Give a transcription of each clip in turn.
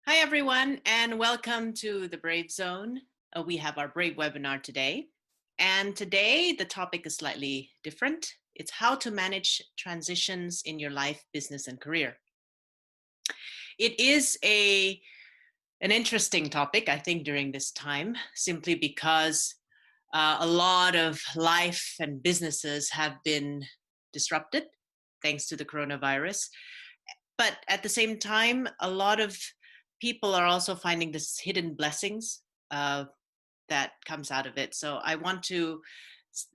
Hi, everyone, and welcome to the Brave Zone. We have our Brave webinar today. And today, the topic is slightly different. It's how to manage transitions in your life, business, and career. It is an interesting topic, I think, during this time, simply because a lot of life and businesses have been disrupted thanks to the coronavirus. But at the same time, a lot of people are also finding this hidden blessings uh, that comes out of it. So I want to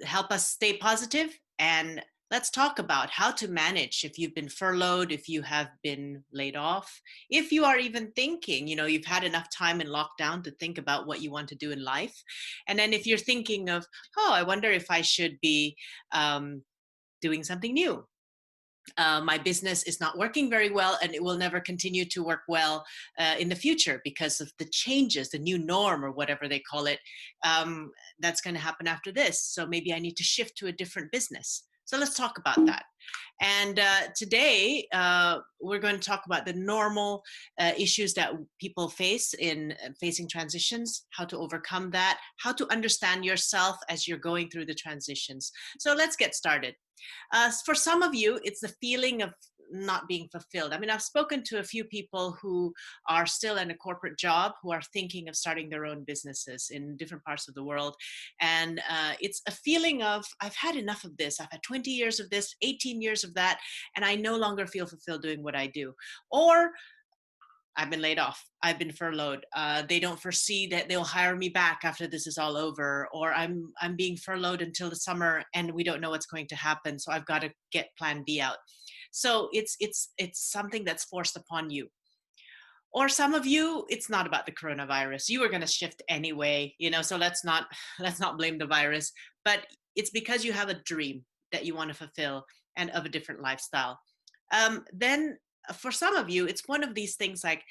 help us stay positive, and let's talk about how to manage if you've been furloughed, if you have been laid off, if you are even thinking, you've had enough time in lockdown to think about what you want to do in life. And then if you're thinking of, oh, I wonder if I should be um, doing something new. My business is not working very well, and it will never continue to work well in the future because of the changes, the new norm, or whatever they call it. um, that's going to happen after this, so maybe I need to shift to a different business. So let's talk about that. And today we're going to talk about the normal issues that people face in facing transitions, how to overcome that, how to understand yourself as you're going through the transitions. So let's get started. For some of you, it's the feeling of not being fulfilled. I mean, I've spoken to a few people who are still in a corporate job, who are thinking of starting their own businesses in different parts of the world. And it's a feeling of, I've had enough of this. I've had 20 years of this, 18 years of that, and I no longer feel fulfilled doing what I do. Or I've been laid off. I've been furloughed. They don't foresee that they'll hire me back after this is all over, or I'm being furloughed until the summer, and we don't know what's going to happen. So I've got to get Plan B out. So it's something that's forced upon you. Or some of you, it's not about the coronavirus. You are going to shift anyway, So let's not blame the virus, but it's because you have a dream that you want to fulfill and of a different lifestyle. Then for some of you, it's one of these things like,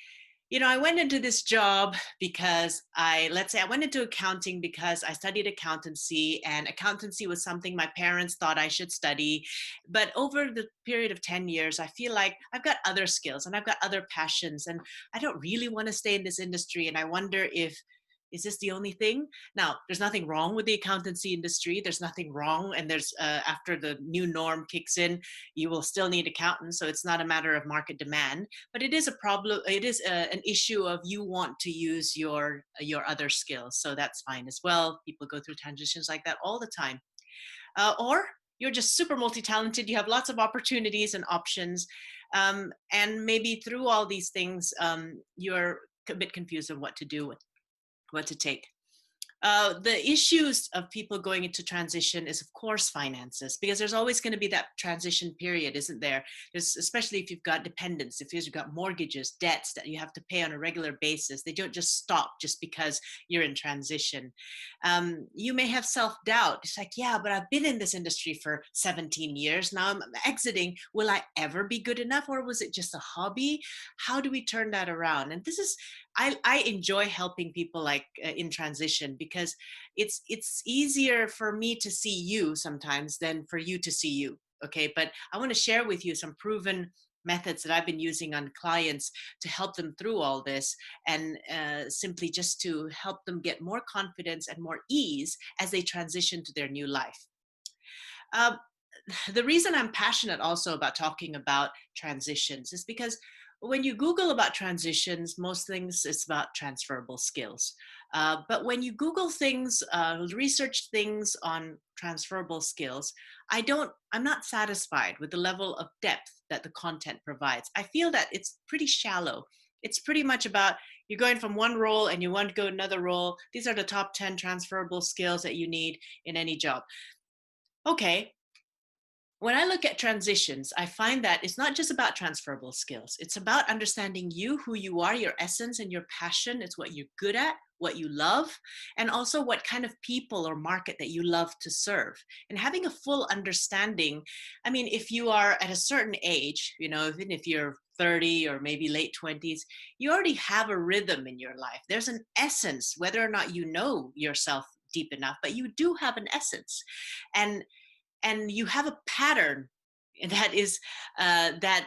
I went into this job because let's say I went into accounting because I studied accountancy, and accountancy was something my parents thought I should study. But over the period of 10 years, I feel like I've got other skills and I've got other passions, and I don't really want to stay in this industry. And I wonder, if is this the only thing? Now, there's nothing wrong with the accountancy industry. There's nothing wrong. And there's, after the new norm kicks in, you will still need accountants. So it's not a matter of market demand, but it is a problem. It is an issue of, you want to use your other skills. So that's fine as well. People go through transitions like that all the time. Or you're just super multi-talented. You have lots of opportunities and options. And maybe through all these things, you're a bit confused on what to do, what to take. The issues of people going into transition is, of course, finances, because there's always going to be that transition period, isn't there? There's, especially if you've got dependents, if you've got mortgages, debts that you have to pay on a regular basis. They don't just stop just because you're in transition. You may have self-doubt. It's like, yeah, but I've been in this industry for 17 years. Now I'm exiting. Will I ever be good enough, or was it just a hobby? How do we turn that around? And this is, I enjoy helping people like in transition, because it's easier for me to see you sometimes than for you to see you. Okay, but I want to share with you some proven methods that I've been using on clients to help them through all this, and simply just to help them get more confidence and more ease as they transition to their new life. Uh, the reason I'm passionate also about talking about transitions is because when you Google about transitions, most things it's about transferable skills. But when you Google things, research things on transferable skills, I'm not satisfied with the level of depth that the content provides. I feel that it's pretty shallow. It's pretty much about, you're going from one role and you want to go another role. These are the top 10 transferable skills that you need in any job. Okay, when I look at transitions, I find that it's not just about transferable skills. It's about understanding you, who you are, your essence and your passion. It's what you're good at, what you love, and also what kind of people or market that you love to serve. And having a full understanding. I mean, if you are at a certain age, even if you're 30 or maybe late 20s, you already have a rhythm in your life. There's an essence, whether or not you know yourself deep enough, but you do have an essence. And you have a pattern that is that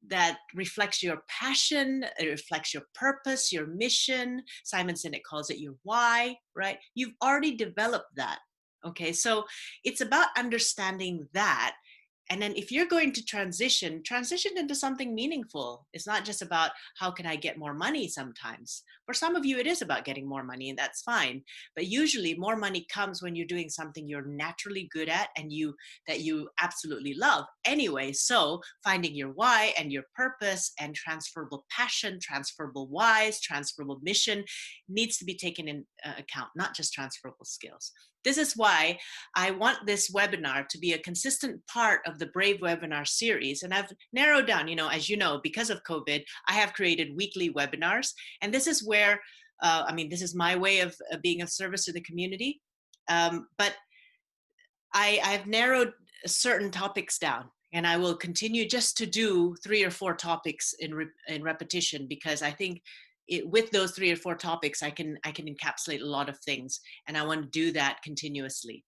that reflects your passion, it reflects your purpose, your mission. Simon Sinek calls it your why, right? You've already developed that. Okay, so it's about understanding that. And then if you're going to transition into something meaningful. It's not just about how can I get more money sometimes. For some of you, it is about getting more money, and that's fine. But usually more money comes when you're doing something you're naturally good at and that you absolutely love anyway. So finding your why and your purpose and transferable passion, transferable whys, transferable mission needs to be taken in account, not just transferable skills. This is why I want this webinar to be a consistent part of the Brave webinar series. And I've narrowed down, as you know, because of COVID, I have created weekly webinars. And this is where, this is my way of being of service to the community. But I've narrowed certain topics down. And I will continue just to do 3 or 4 topics in repetition, because I think with those 3 or 4 topics, I can encapsulate a lot of things, and I want to do that continuously.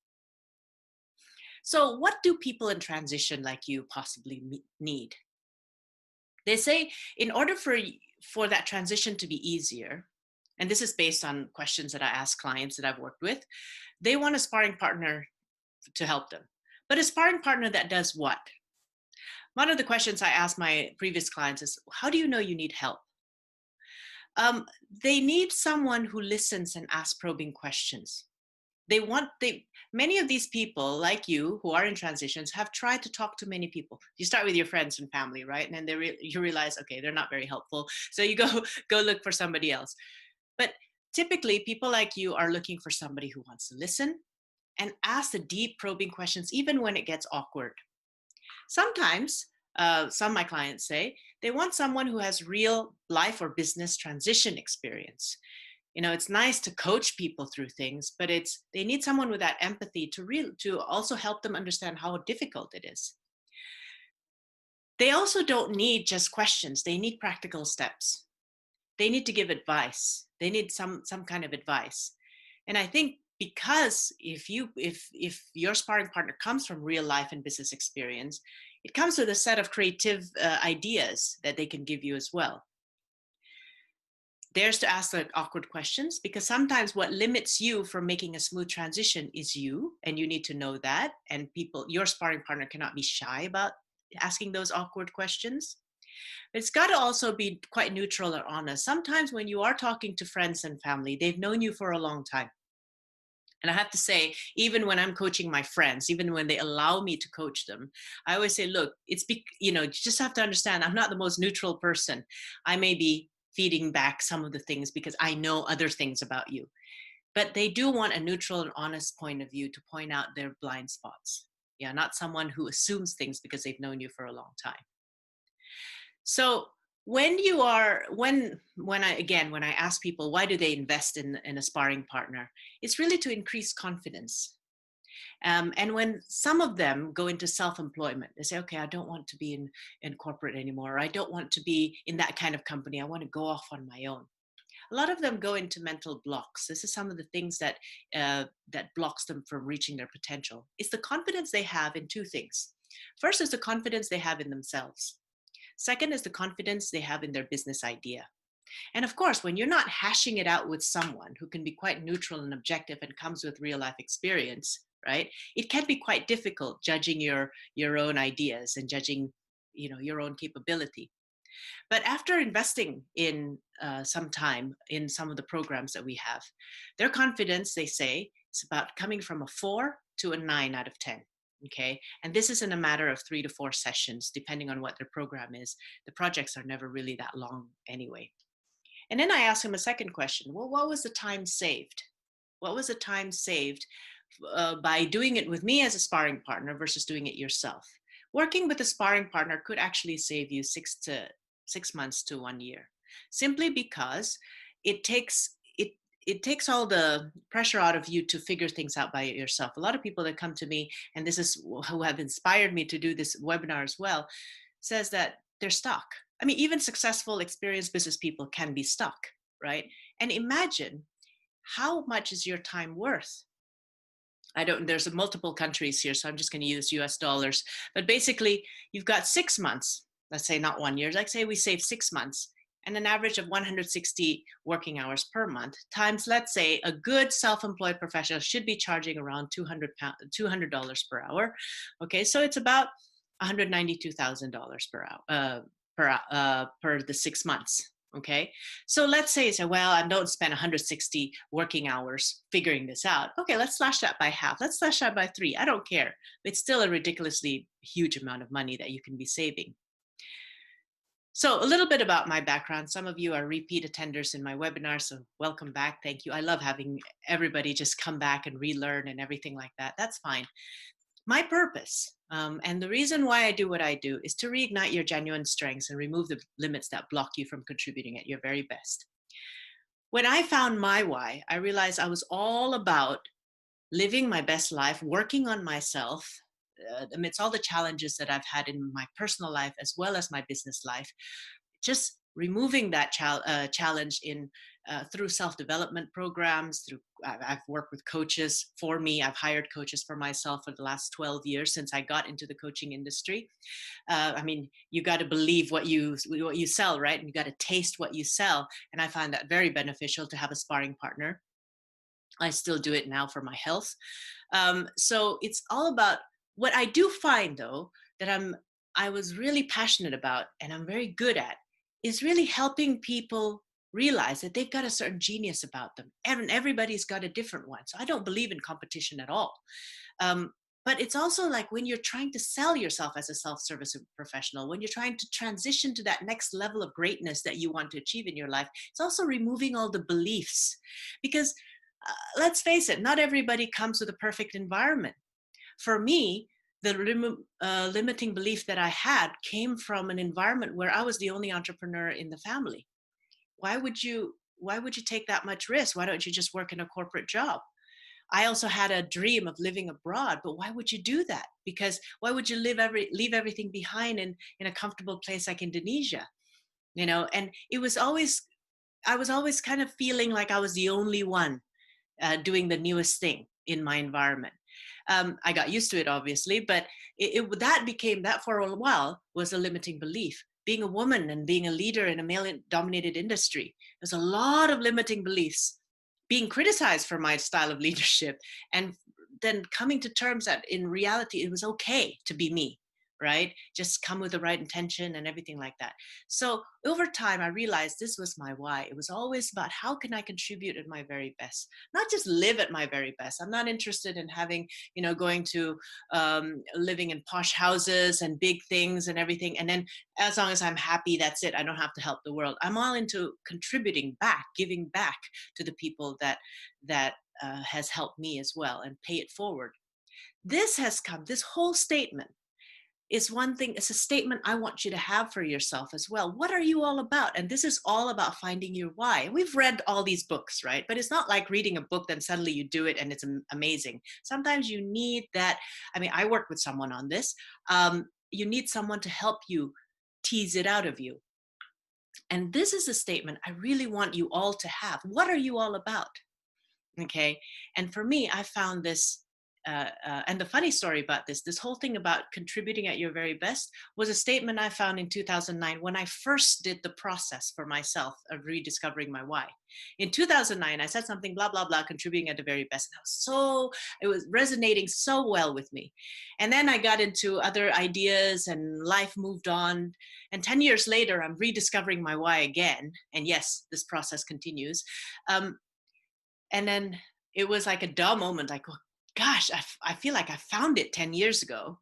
So what do people in transition like you possibly need? They say in order for that transition to be easier, and this is based on questions that I ask clients that I've worked with, they want a sparring partner to help them. But a sparring partner that does what? One of the questions I ask my previous clients is, how do you know you need help? They need someone who listens and asks probing questions. Many of these people like you who are in transitions have tried to talk to many people. You start with your friends and family, right? And then you realize, okay, they're not very helpful. So you go look for somebody else. But typically people like you are looking for somebody who wants to listen and ask the deep probing questions, even when it gets awkward. Sometimes, some of my clients say they want someone who has real life or business transition experience. It's nice to coach people through things, but they need someone with that empathy to also help them understand how difficult it is. They also don't need just questions. They need practical steps. They need to give advice. They need some kind of advice. And I think because if your sparring partner comes from real life and business experience, it comes with a set of creative ideas that they can give you as well. There's to ask the awkward questions, because sometimes what limits you from making a smooth transition is you, and you need to know that. And your sparring partner cannot be shy about asking those awkward questions. But it's got to also be quite neutral or honest. Sometimes when you are talking to friends and family, they've known you for a long time. And I have to say, even when I'm coaching my friends, even when they allow me to coach them, I always say, look, you just have to understand, I'm not the most neutral person. I may be feeding back some of the things because I know other things about you. But they do want a neutral and honest point of view to point out their blind spots. Yeah, not someone who assumes things because they've known you for a long time. So when I ask people why do they invest in a sparring partner, it's really to increase confidence. And when some of them go into self-employment, they say, okay, I don't want to be in corporate anymore, or I don't want to be in that kind of company, I want to go off on my own. A lot of them go into mental blocks. This is some of the things that blocks them from reaching their potential. It's the confidence they have in 2 things. First is the confidence they have in themselves. Second is the confidence they have in their business idea. And of course, when you're not hashing it out with someone who can be quite neutral and objective and comes with real life experience, right? It can be quite difficult judging your own ideas and judging, your own capability. But after investing in some time in some of the programs that we have, their confidence, they say, is about coming from a 4 to a 9 out of 10. Okay. And this is in a matter of 3 to 4 sessions, depending on what their program is. The projects are never really that long anyway. And then I asked him a second question. Well, what was the time saved? What was the time saved by doing it with me as a sparring partner versus doing it yourself? Working with a sparring partner could actually save you 6 months to 1 year, simply because it takes all the pressure out of you to figure things out by yourself. A lot of people that come to me, and this is who have inspired me to do this webinar as well, says that they're stuck. I mean, even successful, experienced business people can be stuck, right? And imagine, how much is your time worth? There's multiple countries here, so I'm just going to use US dollars. But basically, you've got 6 months let's say not 1 year, like say we save 6 months, and an average of 160 working hours per month times, let's say, a good self-employed professional should be charging around $200 per hour. Okay, so it's about $192,000 per hour, per the 6 months. Okay, so let's say, so well, I don't spend 160 working hours figuring this out. Okay, let's slash that by half. Let's slash that by three. I don't care. It's still a ridiculously huge amount of money that you can be saving. So a little bit about my background. Some of you are repeat attenders in my webinar, so welcome back. Thank you. I love having everybody just come back and relearn and everything like that. That's fine. My purpose, and the reason why I do what I do, is to reignite your genuine strengths and remove the limits that block you from contributing at your very best. When I found my why, I realized I was all about living my best life, working on myself, amidst all the challenges that I've had in my personal life as well as my business life, just removing that challenge in through self-development programs. I've worked with coaches for me. I've hired coaches for myself for the last 12 years since I got into the coaching industry. I mean, you got to believe what you sell, right? And you got to taste what you sell. And I find that very beneficial to have a sparring partner. I still do it now for my health. So it's all about what I do find, though, that I was really passionate about and I'm very good at, is really helping people realize that they've got a certain genius about them. Everybody's got a different one. So I don't believe in competition at all. Um, but it's also like when you're trying to sell yourself as a self-service professional, when you're trying to transition to that next level of greatness that you want to achieve in your life, it's also removing all the beliefs. Because let's face it, not everybody comes with a perfect environment. For me, the limiting belief that I had came from an environment where I was the only entrepreneur in the family. Why would you take that much risk? Why don't you just work in a corporate job? I also had a dream of living abroad, but why would you do that? Because why would you leave everything behind in a comfortable place like Indonesia? And I was always kind of feeling like I was the only one doing the newest thing in my environment. I got used to it, obviously, but that became, that for a while was a limiting belief. Being a woman and being a leader in a male-dominated industry, there's a lot of limiting beliefs. Being criticized for my style of leadership, and then coming to terms that in reality it was okay to be me, right? Just come with the right intention and everything like that. So over time, I realized this was my why. It was always about how can I contribute at my very best, not just live at my very best. I'm not interested in having, going to living in posh houses and big things and everything. And then as long as I'm happy, that's it. I don't have to help the world. I'm all into contributing back, giving back to the people that has helped me as well, and pay it forward. This whole statement is one thing. It's a statement I want you to have for yourself as well. What are you all about? And this is all about finding your why. We've read all these books, right? But it's not like reading a book, then suddenly you do it and it's amazing. Sometimes you need that. I mean, I work with someone on this. You need someone to help you tease it out of you. And this is a statement I really want you all to have. What are you all about? Okay. And for me, I found this, and the funny story about this whole thing about contributing at your very best was a statement I found in 2009 when I first did the process for myself of rediscovering my why. In 2009, I said something, blah, blah, blah, contributing at the very best. And it was resonating so well with me. And then I got into other ideas and life moved on. And 10 years later, I'm rediscovering my why again. And yes, this process continues. And then it was like a duh moment, like, oh, gosh, I feel like I found it 10 years ago.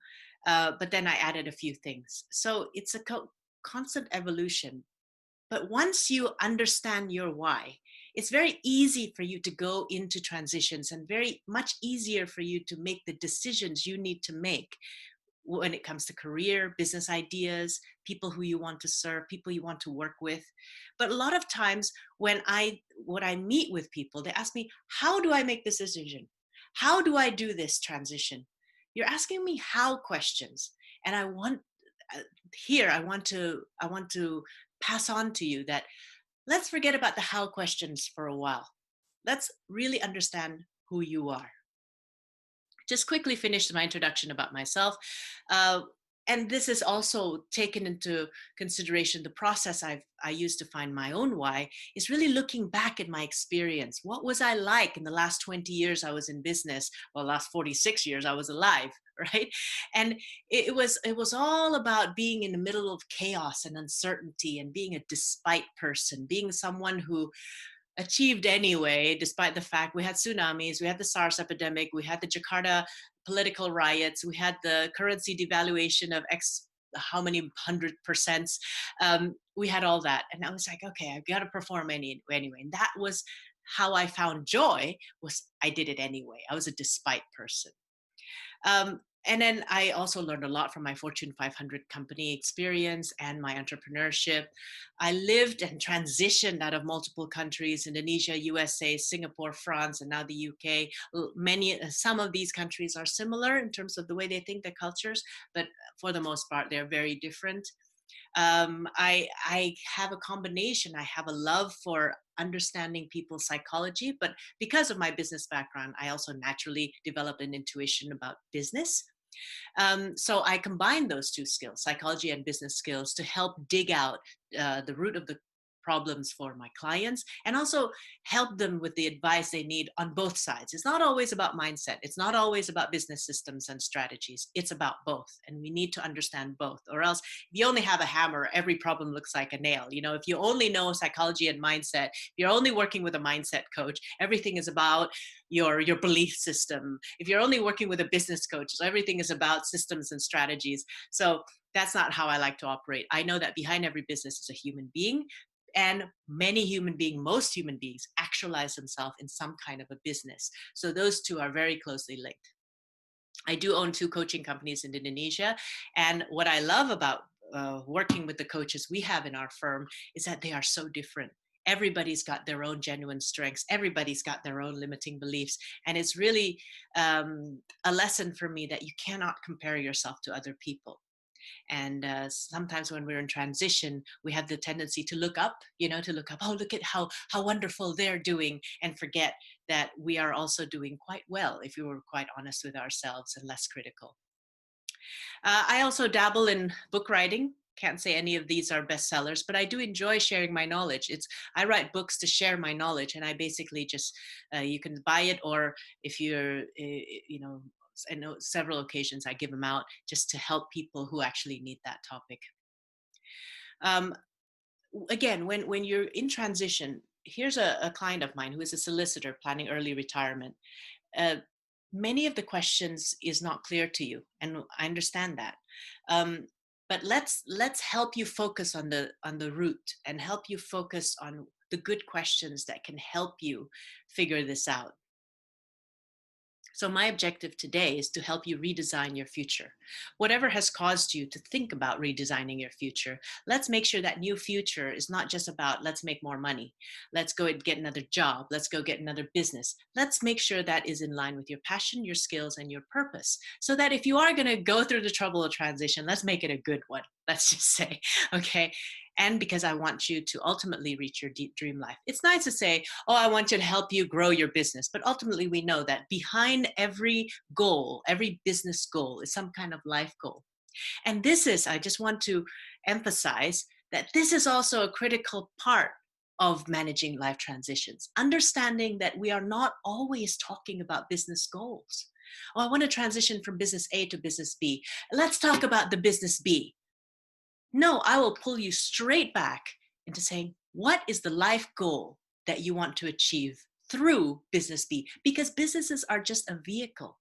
But then I added a few things. So it's a constant evolution. But once you understand your why, it's very easy for you to go into transitions and very much easier for you to make the decisions you need to make when it comes to career, business ideas, people who you want to serve, people you want to work with. But a lot of times when I meet with people, they ask me, how do I make this decision? How do I do this transition? You're asking me how questions. And I want to pass on to you that let's forget about the how questions for a while. Let's really understand who you are. Just quickly finished my introduction about myself. and this is also taken into consideration. The process I used to find my own why is really looking back at my experience. What was I like in the last 20 years I was in business? Well, last 46 years I was alive, right? And it was all about being in the middle of chaos and uncertainty and being a despite person, being someone who achieved anyway, despite the fact we had tsunamis, we had the SARS epidemic, we had the Jakarta political riots, we had the currency devaluation of X how many 100%. We had all that. And I was like, okay, I've got to perform anyway. And that was how I found joy, was I did it anyway. I was a despite person. And then I also learned a lot from my Fortune 500 company experience and my entrepreneurship. I lived and transitioned out of multiple countries: Indonesia, USA, Singapore, France, and now the UK. Some of these countries are similar in terms of the way they think, their cultures, but for the most part, they're very different. I have a combination. I have a love for understanding people's psychology, but because of my business background, I also naturally developed an intuition about business. So I combine those two skills, psychology and business skills, to help dig out the root of the problems for my clients, and also help them with the advice they need on both sides. It's not always about mindset. It's not always about business systems and strategies. It's about both. And we need to understand both, or else if you only have a hammer, every problem looks like a nail. If you only know psychology and mindset, if you're only working with a mindset coach, everything is about your belief system. If you're only working with a business coach, so everything is about systems and strategies. So that's not how I like to operate. I know that behind every business is a human being, and most human beings actualize themselves in some kind of a business. So those two are very closely linked. I do own 2 coaching companies in Indonesia. And what I love about working with the coaches we have in our firm is that they are so different. Everybody's got their own genuine strengths. Everybody's got their own limiting beliefs. And it's really a lesson for me that you cannot compare yourself to other people. And sometimes when we're in transition, we have the tendency to look up, oh, look at how wonderful they're doing, and forget that we are also doing quite well if we were quite honest with ourselves and less critical. I also dabble in book writing. Can't say any of these are bestsellers, but I do enjoy sharing my knowledge. I write books to share my knowledge, and I basically just you can buy it, or if you're I know several occasions I give them out just to help people who actually need that topic. Um, Again, when you're in transition, here's a client of mine who is a solicitor planning early retirement. Uh, Many of the questions is not clear to you, and I understand that. Um, but let's help you focus on the root, and help you focus on the good questions that can help you figure this out. So, my objective today is to help you redesign your future. Whatever has caused you to think about redesigning your future, let's make sure that new future is not just about let's make more money, let's go and get another job, let's go get another business. Let's make sure that is in line with your passion, your skills, and your purpose. So that if you are going to go through the trouble of transition, let's make it a good one. Let's just say, okay. And because I want you to ultimately reach your deep dream life. It's nice to say, oh, I want to help you grow your business. But ultimately, we know that behind every goal, every business goal, is some kind of life goal. And I just want to emphasize that this is also a critical part of managing life transitions, understanding that we are not always talking about business goals. Oh, I want to transition from business A to business B. Let's talk about the business B. No, I will pull you straight back into saying, what is the life goal that you want to achieve through business B? Because businesses are just a vehicle.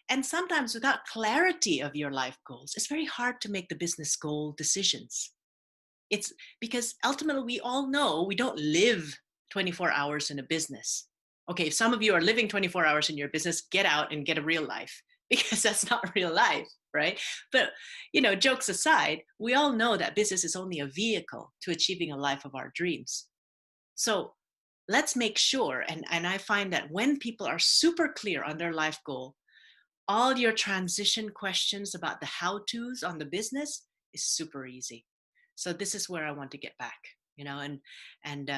And sometimes without clarity of your life goals, it's very hard to make the business goal decisions. It's because ultimately we all know we don't live 24 hours in a business. Okay, if some of you are living 24 hours in your business, get out and get a real life, because that's not real life, right? But, jokes aside, we all know that business is only a vehicle to achieving a life of our dreams. So let's make sure, and I find that when people are super clear on their life goal, all your transition questions about the how-tos on the business is super easy. So this is where I want to get back, and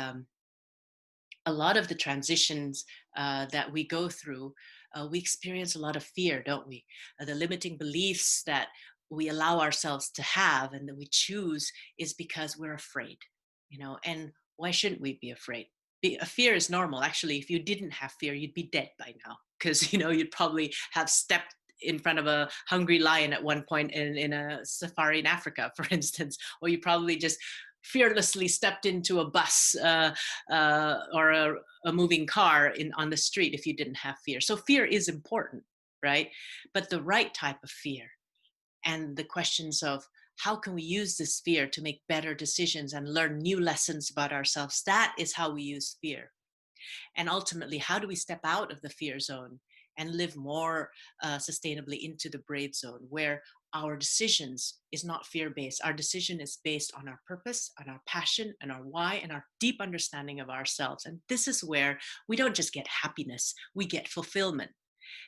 a lot of the transitions that we go through, we experience a lot of fear, don't we? The limiting beliefs that we allow ourselves to have and that we choose is because we're afraid, and why shouldn't we be afraid? A fear is normal. Actually, if you didn't have fear, you'd be dead by now, because you'd probably have stepped in front of a hungry lion at one point in a safari in Africa, for instance, or you probably just fearlessly stepped into a bus or a moving car on the street if you didn't have fear. So fear is important, right? But the right type of fear, and the questions of how can we use this fear to make better decisions and learn new lessons about ourselves, that is how we use fear. And ultimately, how do we step out of the fear zone and live more sustainably into the brave zone, where our decisions is not fear-based. Our decision is based on our purpose, on our passion, and our why, and our deep understanding of ourselves. And this is where we don't just get happiness, we get fulfillment.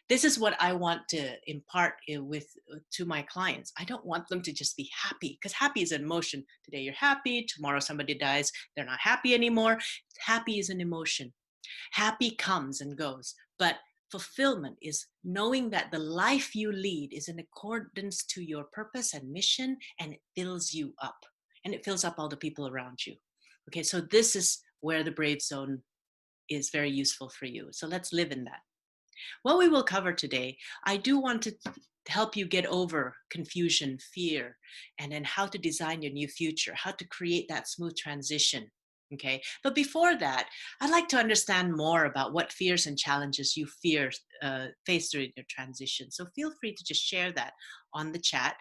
This is what I want to impart with to my clients. I don't want them to just be happy, because happy is an emotion. Today you're happy, tomorrow somebody dies, they're not happy anymore. Happy is an emotion. Happy comes and goes, but fulfillment is knowing that the life you lead is in accordance to your purpose and mission, and it fills you up, and it fills up all the people around you. Okay, so this is where the brave zone is very useful for you. So let's live in that. What we will cover today, I do want to help you get over confusion, fear, and then how to design your new future, how to create that smooth transition. Okay. But before that, I'd like to understand more about what fears and challenges you face during your transition. So feel free to just share that on the chat.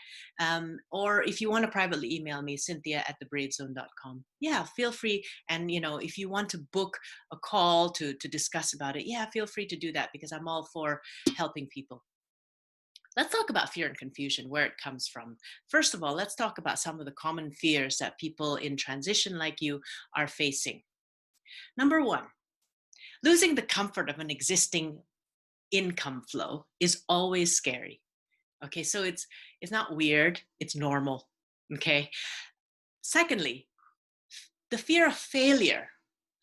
Or if you want to privately email me, Cynthia@thebravezone.com. Yeah, feel free. And, if you want to book a call to discuss about it, yeah, feel free to do that, because I'm all for helping people. Let's talk about fear and confusion, where it comes from. First of all, let's talk about some of the common fears that people in transition like you are facing. Number one, losing the comfort of an existing income flow is always scary. Okay, so it's not weird, it's normal. Okay. Secondly, the fear of failure.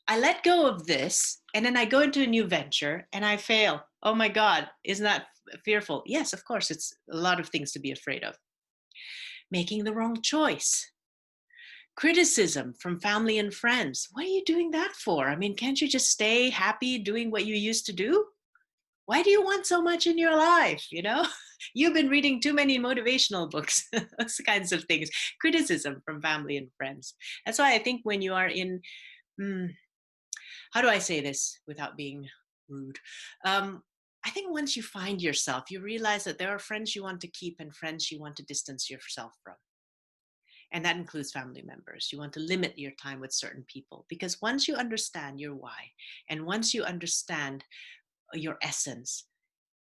I let go of this and then I go into a new venture and I fail. Oh my God, isn't that fearful? Yes, of course, it's a lot of things to be afraid of. Making the wrong choice. Criticism from family and friends. What are you doing that for? I mean, can't you just stay happy doing what you used to do? Why do you want so much in your life? You've been reading too many motivational books, those kinds of things. Criticism from family and friends. That's why I think when you are in, how do I say this without being rude? I think once you find yourself, you realize that there are friends you want to keep and friends you want to distance yourself from. And that includes family members. You want to limit your time with certain people, because once you understand your why and once you understand your essence,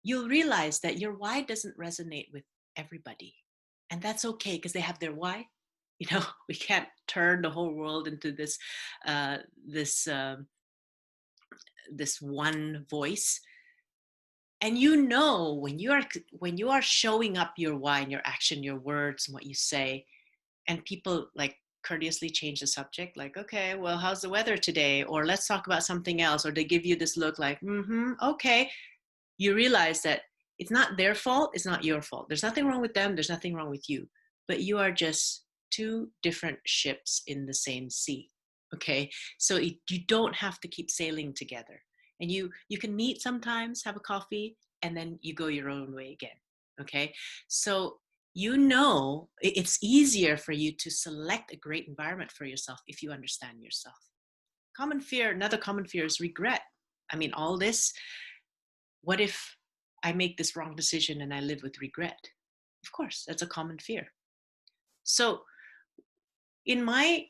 you'll realize that your why doesn't resonate with everybody. And that's okay, because they have their why. We can't turn the whole world into uh, this this one voice. And when you are showing up your why and your action, your words and what you say, and people like courteously change the subject, like, okay, well, how's the weather today, or let's talk about something else, or they give you this look like, okay, you realize that it's not their fault, it's not your fault. There's nothing wrong with them, there's nothing wrong with you, but you are just two different ships in the same sea. Okay, so you don't have to keep sailing together, and you can meet sometimes, have a coffee, and then you go your own way again. Okay, so it's easier for you to select a great environment for yourself if you understand yourself. Another common fear is regret. I mean, all this, what if I make this wrong decision and I live with regret? Of course, that's a common fear. So in my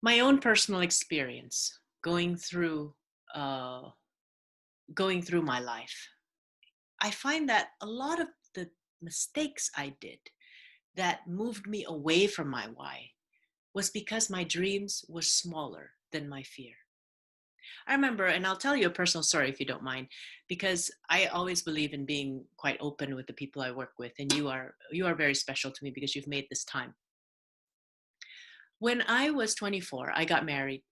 own personal experience uh, going through my life, I find that a lot of the mistakes I did that moved me away from my why was because my dreams were smaller than my fear. I remember, and I'll tell you a personal story if you don't mind, because I always believe in being quite open with the people I work with, and you are very special to me because you've made this time. When I was 24, I got married,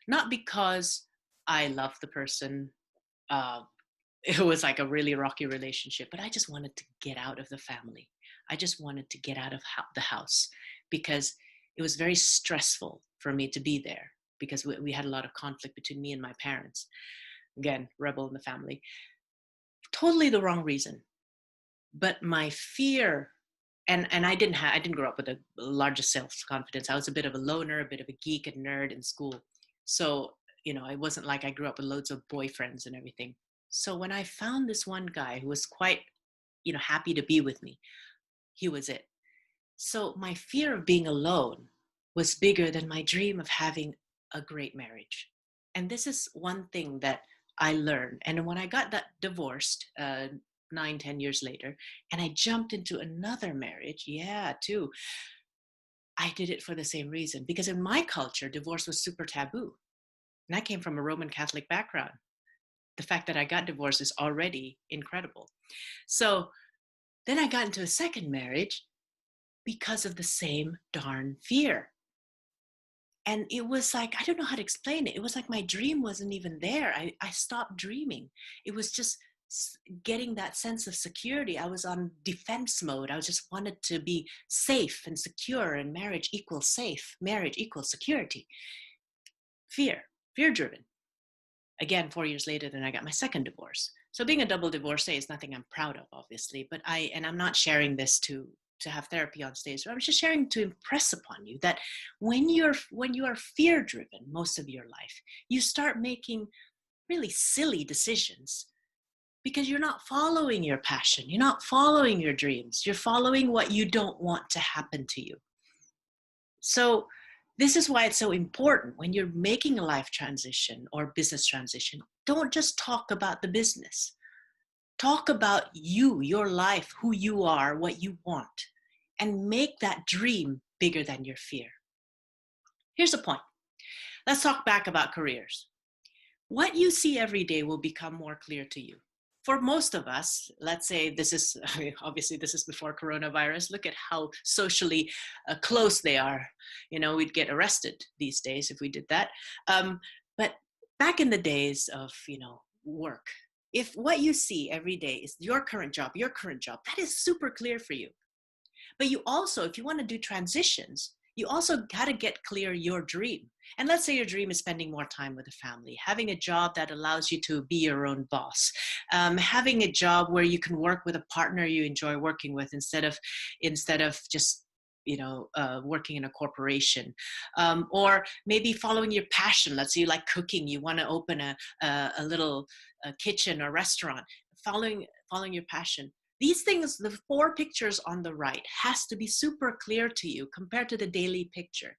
not because I loved the person. Uh, it was like a really rocky relationship, but I just wanted to get out of the family. I just wanted to get out of the house because it was very stressful for me to be there because we had a lot of conflict between me and my parents. Again, rebel in the family. Totally the wrong reason. But my fear, and I didn't grow up with the largest self-confidence. I was a bit of a loner, a bit of a geek and nerd in school. So, it wasn't like I grew up with loads of boyfriends and everything. So when I found this one guy who was quite, happy to be with me, he was it. So my fear of being alone was bigger than my dream of having a great marriage. And this is one thing that I learned. And when I got that divorced 9, 10 years later, and I jumped into another marriage, too, I did it for the same reason. Because in my culture, divorce was super taboo. And I came from a Roman Catholic background. The fact that I got divorced is already incredible. So then I got into a second marriage because of the same darn fear. And it was like, I don't know how to explain it. It was like my dream wasn't even there. I stopped dreaming. It was just getting that sense of security. I was on defense mode. I just wanted to be safe and secure, and marriage equals safe. Marriage equals security. Fear driven. Again, 4 years later, then I got my second divorce. So being a double divorcee is nothing I'm proud of, obviously, but I'm not sharing this to have therapy on stage. I'm just sharing to impress upon you that when you are fear driven most of your life, you start making really silly decisions because you're not following your passion. You're not following your dreams. You're following what you don't want to happen to you. So this is why it's so important when you're making a life transition or business transition. Don't just talk about the business. Talk about you, your life, who you are, what you want, and make that dream bigger than your fear. Here's the point. Let's talk back about careers. What you see every day will become more clear to you. For most of us, let's say obviously this is before coronavirus. Look at how socially close they are. We'd get arrested these days if we did that. But back in the days of, work, if what you see every day is your current job, that is super clear for you. But you also, if you want to do transitions, you also got to get clear your dream. And let's say your dream is spending more time with the family, having a job that allows you to be your own boss, having a job where you can work with a partner you enjoy working with instead of just working in a corporation, or maybe following your passion. Let's say you like cooking, you want to open a little kitchen or restaurant. Following your passion. These things, the 4 pictures on the right, has to be super clear to you compared to the daily picture,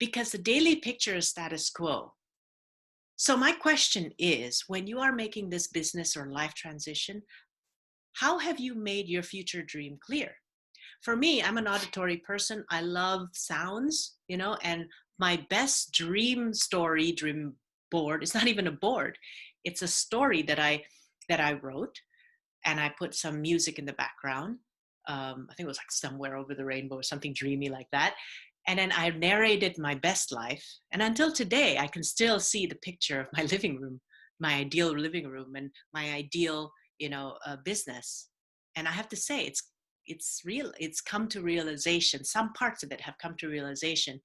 because the daily picture is status quo. So my question is, when you are making this business or life transition, how have you made your future dream clear? For me, I'm an auditory person. I love sounds, and my best dream board, it's not even a board. It's a story that I wrote, and I put some music in the background. I think it was like Somewhere Over the Rainbow or something dreamy like that. And then I narrated my best life. And until today, I can still see the picture of my living room, my ideal living room, and my ideal, business. And I have to say, it's real. It's come to realization. Some parts of it have come to realization.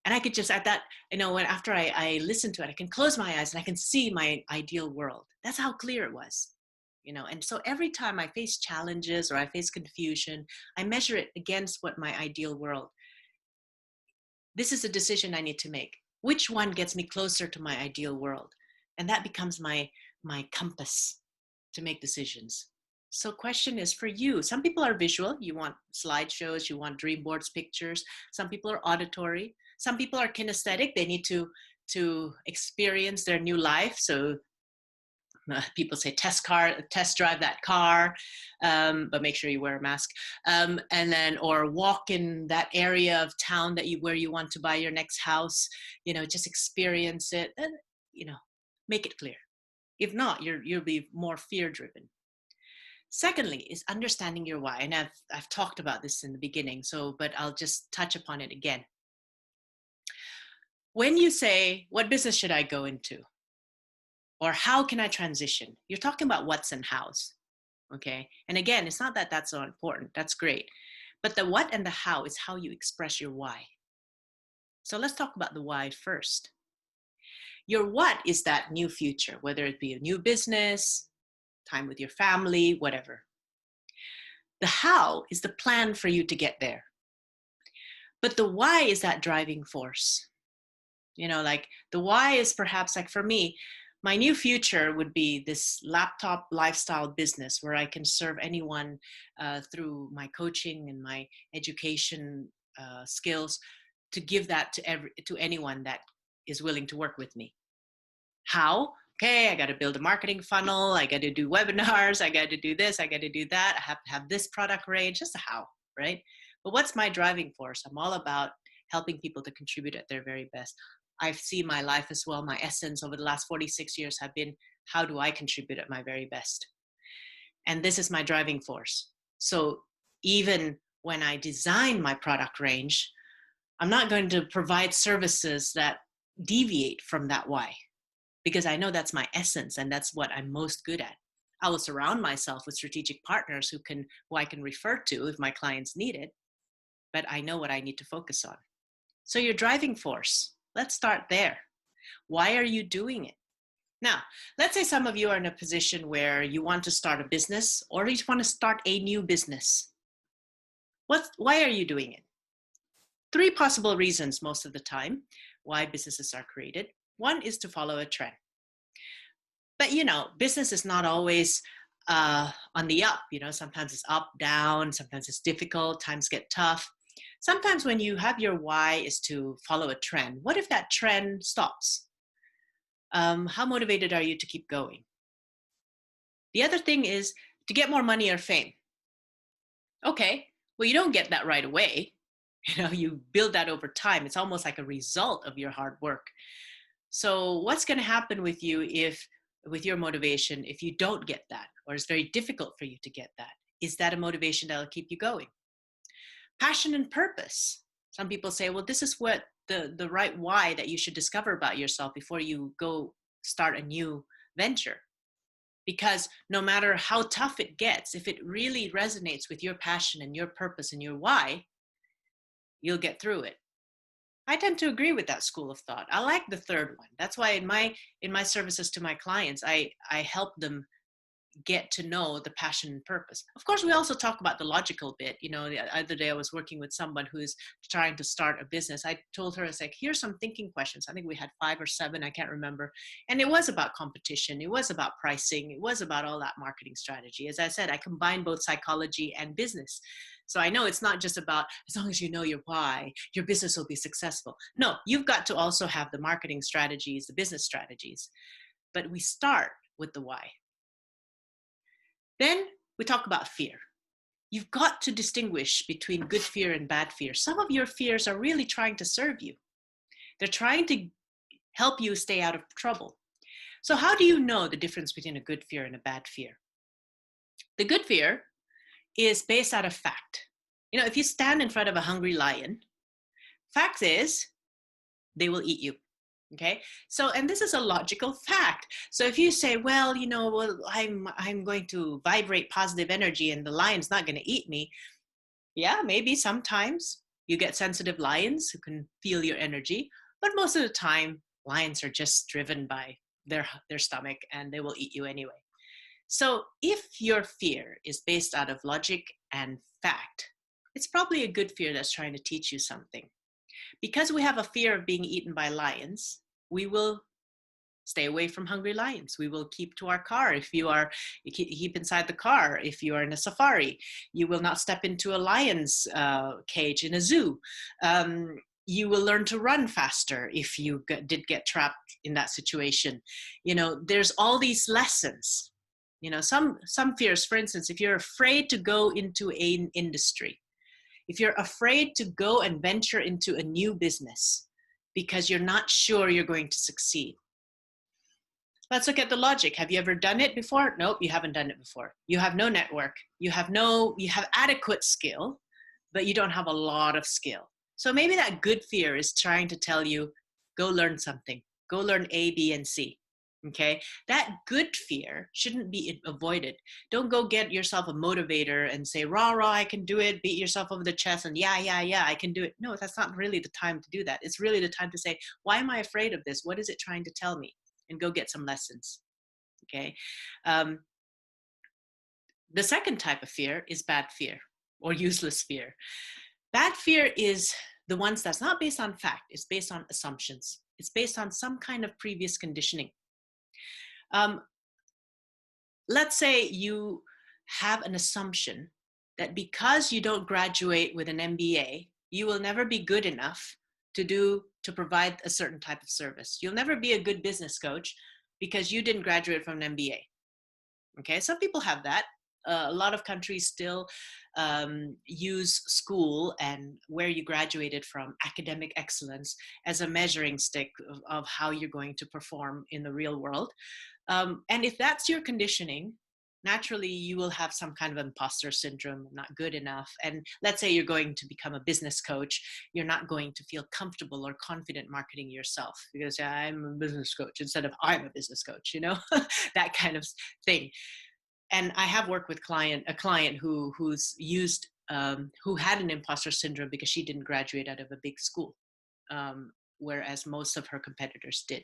And I could just at that, after I listen to it, I can close my eyes and I can see my ideal world. That's how clear it was. And so every time I face challenges or I face confusion, I measure it against what my ideal world. This is a decision I need to make. Which one gets me closer to my ideal world? And that becomes my compass to make decisions. So question is for you. Some people are visual. You want slideshows, you want dream boards, pictures. Some people are auditory. Some people are kinesthetic. They need to experience their new life. So people say test drive that car, but make sure you wear a mask, and then or walk in that area of town where you want to buy your next house. Just experience it, and make it clear. If not, you'll be more fear driven. Secondly is understanding your why, and I've talked about this in the beginning, but I'll just touch upon it again. When you say, what business should I go into? Or how can I transition? You're talking about what's and hows. Okay. And again, it's not that that's so important. That's great. But the what and the how is how you express your why. So let's talk about the why first. Your what is that new future, whether it be a new business, time with your family, whatever. The how is the plan for you to get there. But the why is that driving force. Like the why is perhaps like for me, my new future would be this laptop lifestyle business where I can serve anyone through my coaching and my education skills to give that to anyone that is willing to work with me. How? Okay, I got to build a marketing funnel. I got to do webinars. I got to do this. I got to do that. I have to have this product range. Just a how, right? But what's my driving force? I'm all about helping people to contribute at their very best. I see my life as well. My essence over the last 46 years have been, how do I contribute at my very best? And this is my driving force. So even when I design my product range, I'm not going to provide services that deviate from that why, because I know that's my essence and that's what I'm most good at. I will surround myself with strategic partners who I can refer to if my clients need it, but I know what I need to focus on. So your driving force, let's start there. Why are you doing it? Now, let's say some of you are in a position where you want to start a business or you want to start a new business. Why are you doing it? 3 possible reasons most of the time why businesses are created. One is to follow a trend. But, business is not always on the up. Sometimes it's up, down, sometimes it's difficult, times get tough. Sometimes when you have your why is to follow a trend, what if that trend stops? How motivated are you to keep going? The other thing is to get more money or fame. Okay, well, you don't get that right away. You build that over time. It's almost like a result of your hard work. So what's going to happen with you with your motivation if you don't get that, or it's very difficult for you to get that? Is that a motivation that'll keep you going? Passion and purpose. Some people say, well, this is what the right why that you should discover about yourself before you go start a new venture. Because no matter how tough it gets, if it really resonates with your passion and your purpose and your why, you'll get through it. I tend to agree with that school of thought. I like the third one. That's why in my services to my clients, I help them get to know the passion and purpose. Of course, we also talk about the logical bit. The other day I was working with someone who's trying to start a business. I told her, I was like, here's some thinking questions. I think we had 5 or 7, I can't remember. And it was about competition. It was about pricing. It was about all that marketing strategy. As I said, I combine both psychology and business. So I know it's not just about, as long as you know your why, your business will be successful. No, you've got to also have the marketing strategies, the business strategies. But we start with the why. Then we talk about fear. You've got to distinguish between good fear and bad fear. Some of your fears are really trying to serve you. They're trying to help you stay out of trouble. So how do you know the difference between a good fear and a bad fear? The good fear is based out of fact. If you stand in front of a hungry lion, fact is they will eat you. Okay. So, and this is a logical fact. So if you say, well, I'm going to vibrate positive energy and the lion's not going to eat me. Yeah, maybe sometimes you get sensitive lions who can feel your energy, but most of the time lions are just driven by their stomach and they will eat you anyway. So if your fear is based out of logic and fact, it's probably a good fear that's trying to teach you something. Because we have a fear of being eaten by lions, we will stay away from hungry lions. We will keep to our car. If you keep inside the car. If you are in a safari, you will not step into a lion's cage in a zoo. You will learn to run faster if you did get trapped in that situation. There's all these lessons. Some fears, for instance, if you're afraid to go into an industry, if you're afraid to go and venture into a new business because you're not sure you're going to succeed. Let's look at the logic. Have you ever done it before? Nope, you haven't done it before. You have no network. You have adequate skill, but you don't have a lot of skill. So maybe that good fear is trying to tell you, go learn something. Go learn A, B, and C. Okay, that good fear shouldn't be avoided. Don't go get yourself a motivator and say, rah, rah, I can do it, beat yourself over the chest and yeah, I can do it. No, that's not really the time to do that. It's really the time to say, why am I afraid of this? What is it trying to tell me? And go get some lessons. Okay. Um, the second type of fear is bad fear or useless fear. Bad fear is the ones that's not based on fact, it's based on assumptions. It's based on some kind of previous conditioning. Um, let's say you have an assumption that because you don't graduate with an MBA, you will never be good enough to provide a certain type of service. You'll never be a good business coach because you didn't graduate from an MBA. Okay, some people have that. A lot of countries still use school and where you graduated from, academic excellence, as a measuring stick of how you're going to perform in the real world. And if that's your conditioning, naturally you will have some kind of imposter syndrome, not good enough. And let's say you're going to become a business coach, you're not going to feel comfortable or confident marketing yourself because I'm a business coach instead of I'm a business coach, you know, that kind of thing. And I have worked with a client who's used who had an imposter syndrome because she didn't graduate out of a big school, whereas most of her competitors did.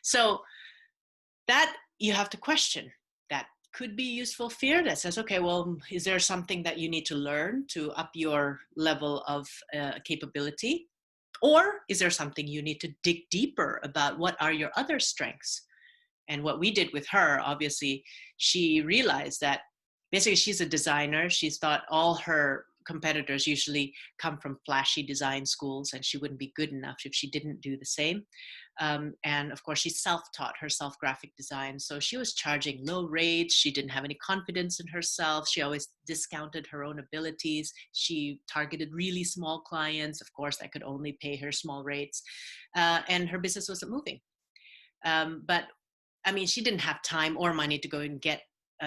So that you have to question. That could be useful fear that says, okay, well, is there something that you need to learn to up your level of capability? Or is there something you need to dig deeper about? What are your other strengths? And what we did with her, obviously, she realized that basically she's a designer. She's thought all her competitors usually come from flashy design schools and she wouldn't be good enough if she didn't do the same. And of course, she's self-taught herself graphic design. So she was charging low rates. She didn't have any confidence in herself. She always discounted her own abilities. She targeted really small clients, of course, that could only pay her small rates. And her business wasn't moving. But I mean, she didn't have time or money to go and get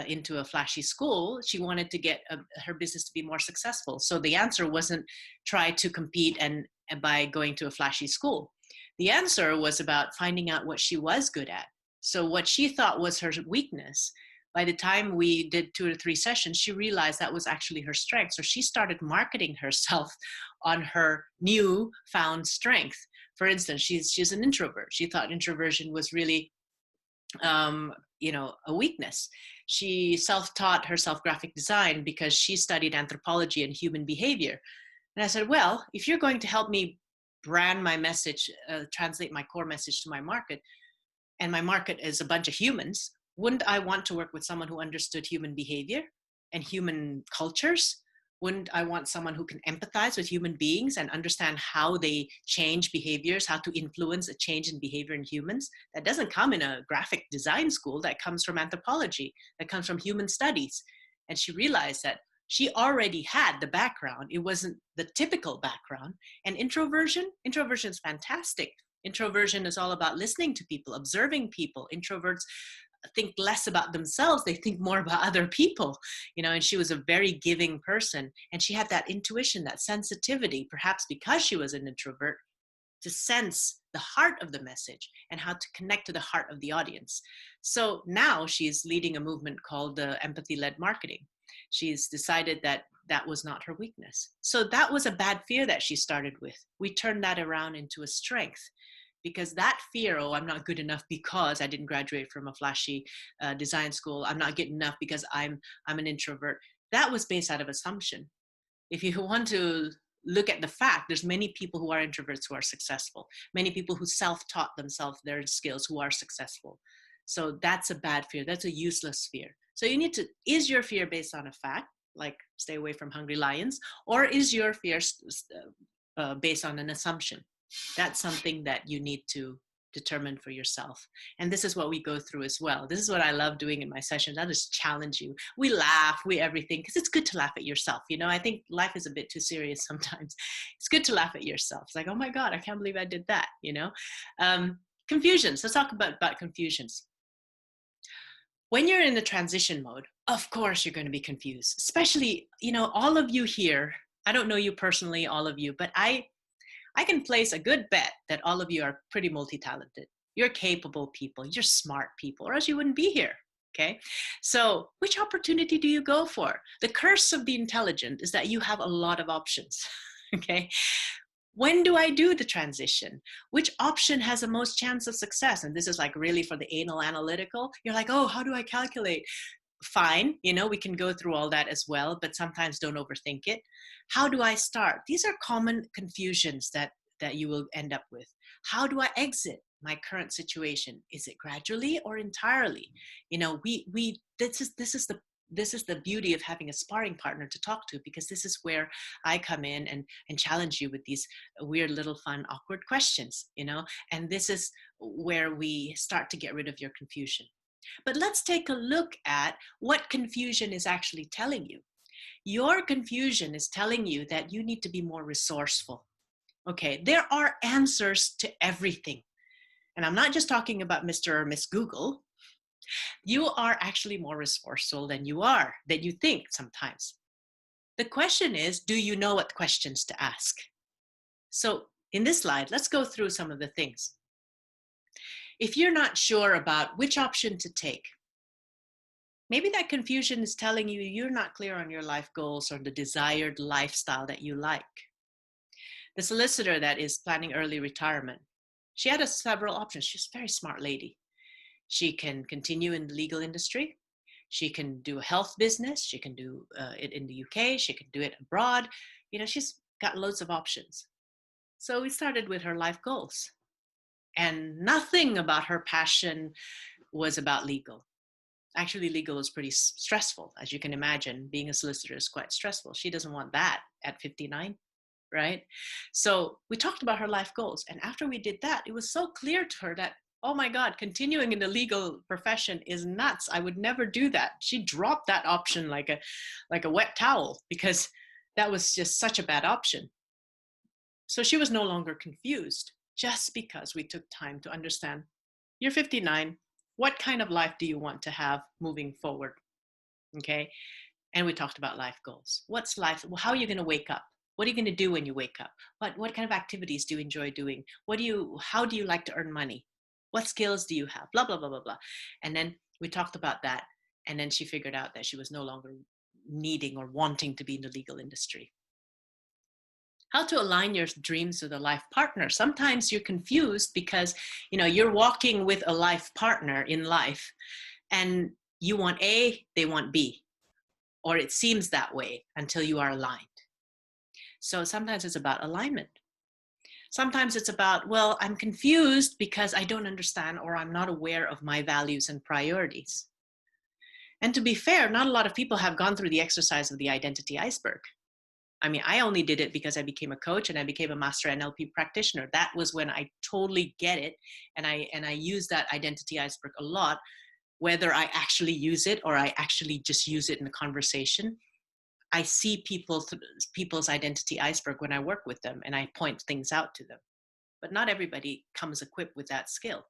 into a flashy school. She wanted to get her business to be more successful. So the answer wasn't try to compete and by going to a flashy school. The answer was about finding out what she was good at. So what she thought was her weakness, by the time we did 2 or 3 sessions, she realized that was actually her strength. So she started marketing herself on her new found strength. For instance, she's an introvert. She thought introversion was really a weakness. She self-taught herself graphic design because she studied anthropology and human behavior. And I said, well, if you're going to help me brand my message, translate my core message to my market, and my market is a bunch of humans, wouldn't I want to work with someone who understood human behavior and human cultures? Wouldn't I want someone who can empathize with human beings and understand how they change behaviors, how to influence a change in behavior in humans? That doesn't come in a graphic design school. That comes from anthropology. That comes from human studies. And she realized that she already had the background. It wasn't the typical background. And introversion is fantastic. Introversion is all about listening to people, observing people. Introverts think less about themselves, they think more about other people, and she was a very giving person, and she had that intuition, that sensitivity, perhaps because she was an introvert, to sense the heart of the message and how to connect to the heart of the audience. So now she's leading a movement called empathy-led marketing. She's decided that that was not her weakness. So that was a bad fear that she started with. We turned that around into a strength. Because that fear, I'm not good enough because I didn't graduate from a flashy design school. I'm not good enough because I'm an introvert. That was based out of assumption. If you want to look at the fact, there's many people who are introverts who are successful. Many people who self-taught themselves their skills who are successful. So that's a bad fear. That's a useless fear. So you need to, is your fear based on a fact, like stay away from hungry lions, or is your fear based on an assumption? That's something that you need to determine for yourself. And this is what we go through as well. This is what I love doing in my sessions. I just challenge you. We laugh, we everything, because it's good to laugh at yourself. I think life is a bit too serious sometimes. It's good to laugh at yourself. It's like, oh my God, I can't believe I did that, Confusions. Let's talk about confusions. When you're in the transition mode, of course you're going to be confused, especially, all of you here. I don't know you personally, all of you, but I can place a good bet that all of you are pretty multi-talented. You're capable people, you're smart people, or else you wouldn't be here. Okay, so which opportunity do you go for? The curse of the intelligent is that you have a lot of options. Okay, when do I do the transition? Which option has the most chance of success? And this is like really for the anal analytical. You're like, oh, how do I calculate? Fine, we can go through all that as well, but sometimes don't overthink it. How do I start? These are common confusions that you will end up with. How do I exit my current situation? Is it gradually or entirely? We this is the beauty of having a sparring partner to talk to, because this is where I come in and challenge you with these weird little fun awkward questions, and this is where we start to get rid of your confusion. But let's take a look at what confusion is actually telling you. Your confusion is telling you that you need to be more resourceful. Okay, there are answers to everything. And I'm not just talking about Mr. or Miss Google. You are actually more resourceful than you think sometimes. The question is, do you know what questions to ask? So in this slide, let's go through some of the things. If you're not sure about which option to take, maybe that confusion is telling you you're not clear on your life goals or the desired lifestyle that you like. The solicitor that is planning early retirement, she had several options. She's a very smart lady. She can continue in the legal industry. She can do a health business. She can do it in the UK. She can do it abroad. She's got loads of options. So we started with her life goals. And nothing about her passion was about legal. Actually, legal is pretty stressful. As you can imagine, being a solicitor is quite stressful. She doesn't want that at 59, right? So we talked about her life goals. And after we did that, it was so clear to her that, oh my God, continuing in the legal profession is nuts. I would never do that. She dropped that option like a wet towel, because that was just such a bad option. So she was no longer confused, just because we took time to understand, you're 59, what kind of life do you want to have moving forward? Okay. And we talked about life goals. What's life? Well, how are you going to wake up? What are you going to do when you wake up? What kind of activities do you enjoy doing? How do you like to earn money? What skills do you have? Blah, blah, blah, blah, blah. And then we talked about that. And then she figured out that she was no longer needing or wanting to be in the legal industry. How to align your dreams with a life partner. Sometimes you're confused because, you're walking with a life partner in life and you want A, they want B, or it seems that way until you are aligned. So sometimes it's about alignment. Sometimes it's about, well, I'm confused because I don't understand or I'm not aware of my values and priorities. And to be fair, not a lot of people have gone through the exercise of the identity iceberg. I mean, I only did it because I became a coach and I became a master NLP practitioner. That was when I totally get it. And I use that identity iceberg a lot, whether I actually use it or I actually just use it in a conversation. I see people's identity iceberg when I work with them and I point things out to them. But not everybody comes equipped with that skill.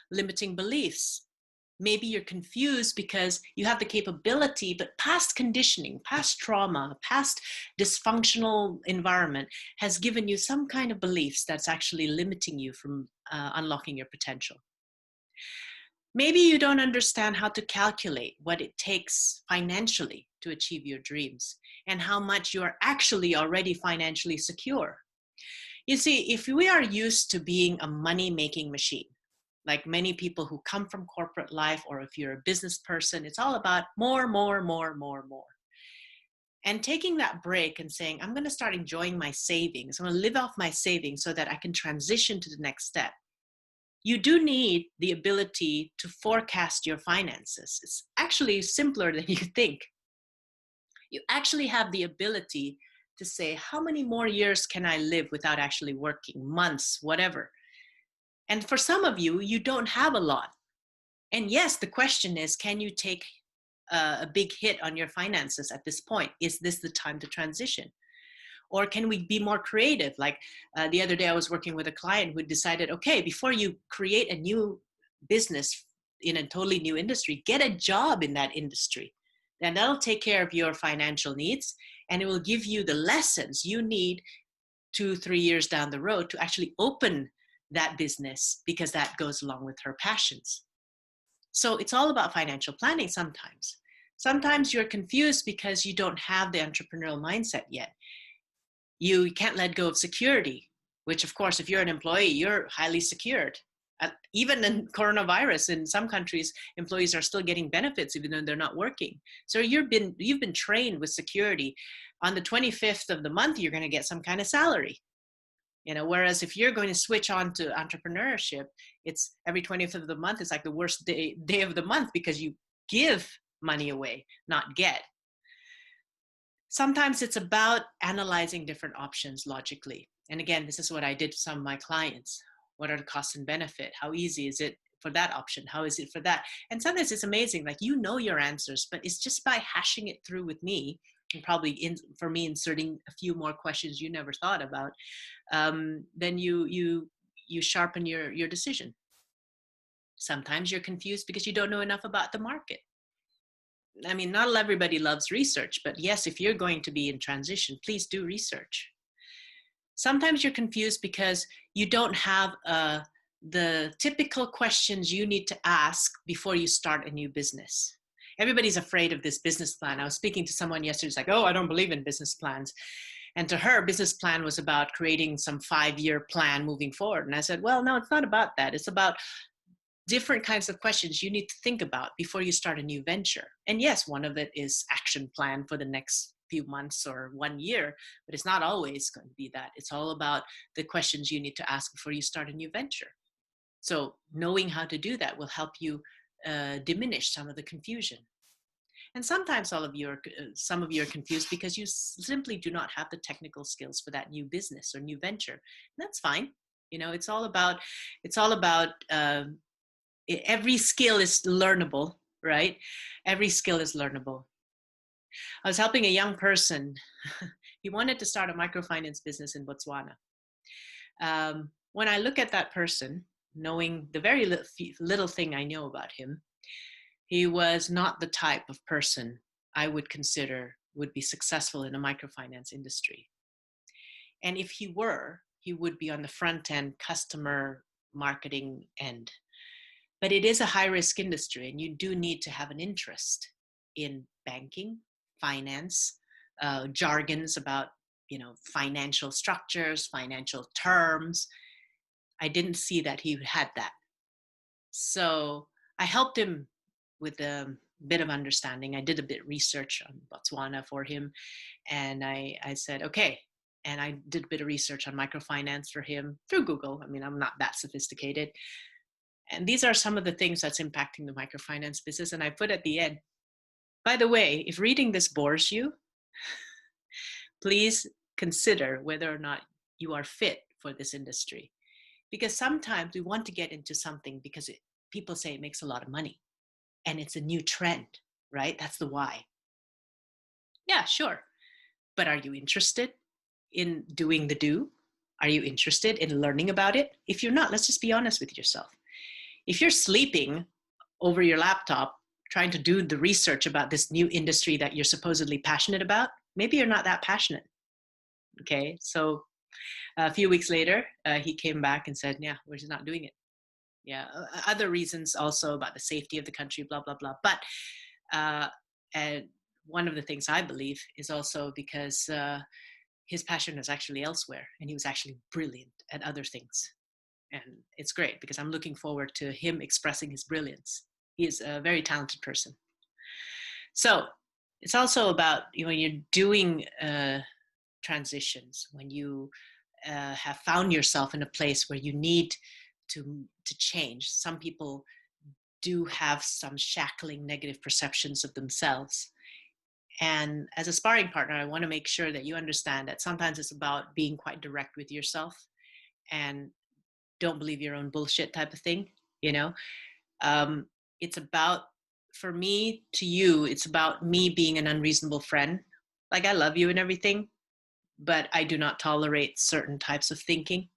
Limiting beliefs. Maybe you're confused because you have the capability, but past conditioning, past trauma, past dysfunctional environment has given you some kind of beliefs that's actually limiting you from unlocking your potential. Maybe you don't understand how to calculate what it takes financially to achieve your dreams and how much you are actually already financially secure. You see, if we are used to being a money-making machine, like many people who come from corporate life, or if you're a business person, it's all about more. And taking that break and saying, I'm going to start enjoying my savings. I'm going to live off my savings so that I can transition to the next step. You do need the ability to forecast your finances. It's actually simpler than you think. You actually have the ability to say, how many more years can I live without actually working, months, whatever. And for some of you, you don't have a lot. And yes, the question is, can you take a big hit on your finances at this point? Is this the time to transition? Or can we be more creative? Like the other day I was working with a client who decided, okay, before you create a new business in a totally new industry, get a job in that industry. Then that'll take care of your financial needs and it will give you the lessons you need 2-3 years down the road to actually open that business because that goes along with her passions. So it's all about financial planning sometimes. Sometimes you're confused because you don't have the entrepreneurial mindset yet. You can't let go of security, which of course, if you're an employee, you're highly secured. Even in coronavirus, in some countries, employees are still getting benefits even though they're not working. So you've been trained with security. On the 25th of the month, you're going to get some kind of salary. Whereas if you're going to switch on to entrepreneurship, it's every 20th of the month. It's like the worst day of the month because you give money away, not get. Sometimes it's about analyzing different options logically. And again, this is what I did to some of my clients. What are the costs and benefit? How easy is it for that option? How is it for that? And sometimes it's amazing, like your answers, but it's just by hashing it through with me, and probably for me inserting a few more questions you never thought about, then you sharpen your decision. Sometimes you're confused because you don't know enough about the market. I mean, not everybody loves research, but yes, if you're going to be in transition, please do research. Sometimes you're confused because you don't have the typical questions you need to ask before you start a new business. Everybody's afraid of this business plan. I was speaking to someone yesterday, who's like, oh, I don't believe in business plans. And to her, business plan was about creating some 5-year plan moving forward. And I said, well, no, it's not about that. It's about different kinds of questions you need to think about before you start a new venture. And yes, one of it is action plan for the next few months or 1 year, but it's not always going to be that. It's all about the questions you need to ask before you start a new venture. So knowing how to do that will help you diminish some of the confusion. And sometimes some of you are confused because you simply do not have the technical skills for that new business or new venture. And that's fine. It's all about every skill is learnable, right? Every skill is learnable. I was helping a young person. He wanted to start a microfinance business in Botswana. When I look at that person, knowing the very little thing I know about him, he was not the type of person I would consider would be successful in a microfinance industry. And if he were, he would be on the front end customer marketing end. But it is a high-risk industry, and you do need to have an interest in banking, finance, jargons about, financial structures, financial terms. I didn't see that he had that. So I helped him with a bit of understanding. I did a bit of research on Botswana for him, and I said, okay. And I did a bit of research on microfinance for him through Google. I mean, I'm not that sophisticated. And these are some of the things that's impacting the microfinance business. And I put at the end, by the way, if reading this bores you, please consider whether or not you are fit for this industry. Because sometimes we want to get into something because people say it makes a lot of money and it's a new trend, right? That's the why. Yeah, sure. But are you interested in doing the do? Are you interested in learning about it? If you're not, let's just be honest with yourself. If you're sleeping over your laptop trying to do the research about this new industry that you're supposedly passionate about, maybe you're not that passionate. Okay, so a few weeks later, he came back and said, yeah, we're just not doing it. Yeah, other reasons also about the safety of the country, blah, blah, blah. But and one of the things I believe is also because his passion is actually elsewhere, and he was actually brilliant at other things. And it's great because I'm looking forward to him expressing his brilliance. He is a very talented person. So it's also about, when you're doing transitions, when you have found yourself in a place where you need to change. Some people do have some shackling negative perceptions of themselves. And as a sparring partner, I want to make sure that you understand that sometimes it's about being quite direct with yourself and don't believe your own bullshit type of thing. It's about, for me to you, it's about me being an unreasonable friend. Like, I love you and everything, but I do not tolerate certain types of thinking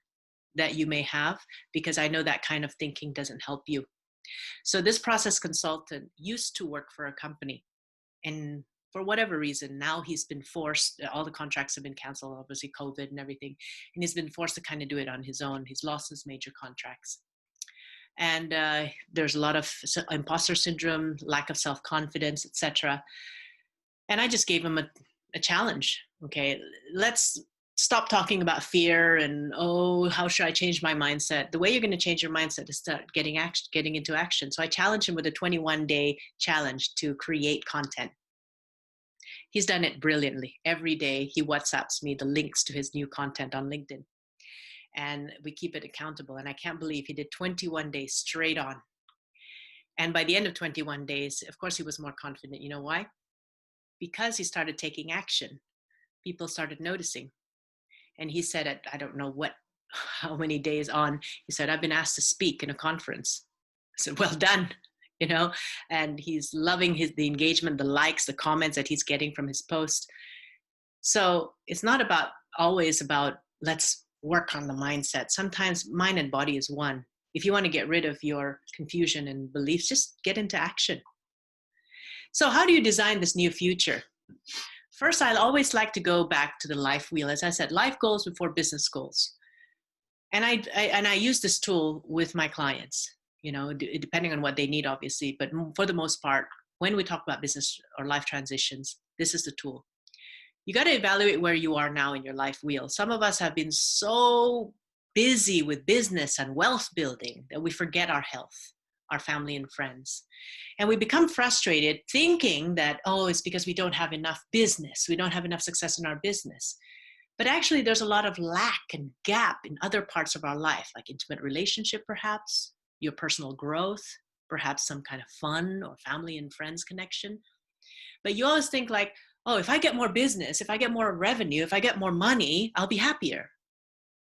that you may have, because I know that kind of thinking doesn't help you. So this process consultant used to work for a company, and for whatever reason, now he's been forced, all the contracts have been canceled, obviously COVID and everything, and he's been forced to kind of do it on his own. He's lost his major contracts. And there's a lot of imposter syndrome, lack of self-confidence, etc. And I just gave him a challenge. Okay, let's stop talking about fear and, oh, how should I change my mindset? The way you're going to change your mindset is start getting into action. So I challenged him with a 21-day challenge to create content. He's done it brilliantly. Every day he WhatsApps me the links to his new content on LinkedIn. And we keep it accountable. And I can't believe he did 21 days straight on. And by the end of 21 days, of course, he was more confident. You know why? Because he started taking action. People started noticing. And he said, I don't know how many days on, he said, I've been asked to speak in a conference. I said, well done, and he's loving the engagement, the likes, the comments that he's getting from his post. So it's not always about let's work on the mindset. Sometimes mind and body is one. If you want to get rid of your confusion and beliefs, just get into action. So how do you design this new future? First, I'll always like to go back to the life wheel. As I said, life goals before business goals. And I use this tool with my clients, depending on what they need, obviously. But for the most part, when we talk about business or life transitions, this is the tool. You got to evaluate where you are now in your life wheel. Some of us have been so busy with business and wealth building that we forget our health, our family and friends. And we become frustrated thinking that, oh, it's because we don't have enough business. We don't have enough success in our business. But actually, there's a lot of lack and gap in other parts of our life, like intimate relationship, perhaps, your personal growth, perhaps some kind of fun or family and friends connection. But you always think like, oh, if I get more business, if I get more revenue, if I get more money, I'll be happier.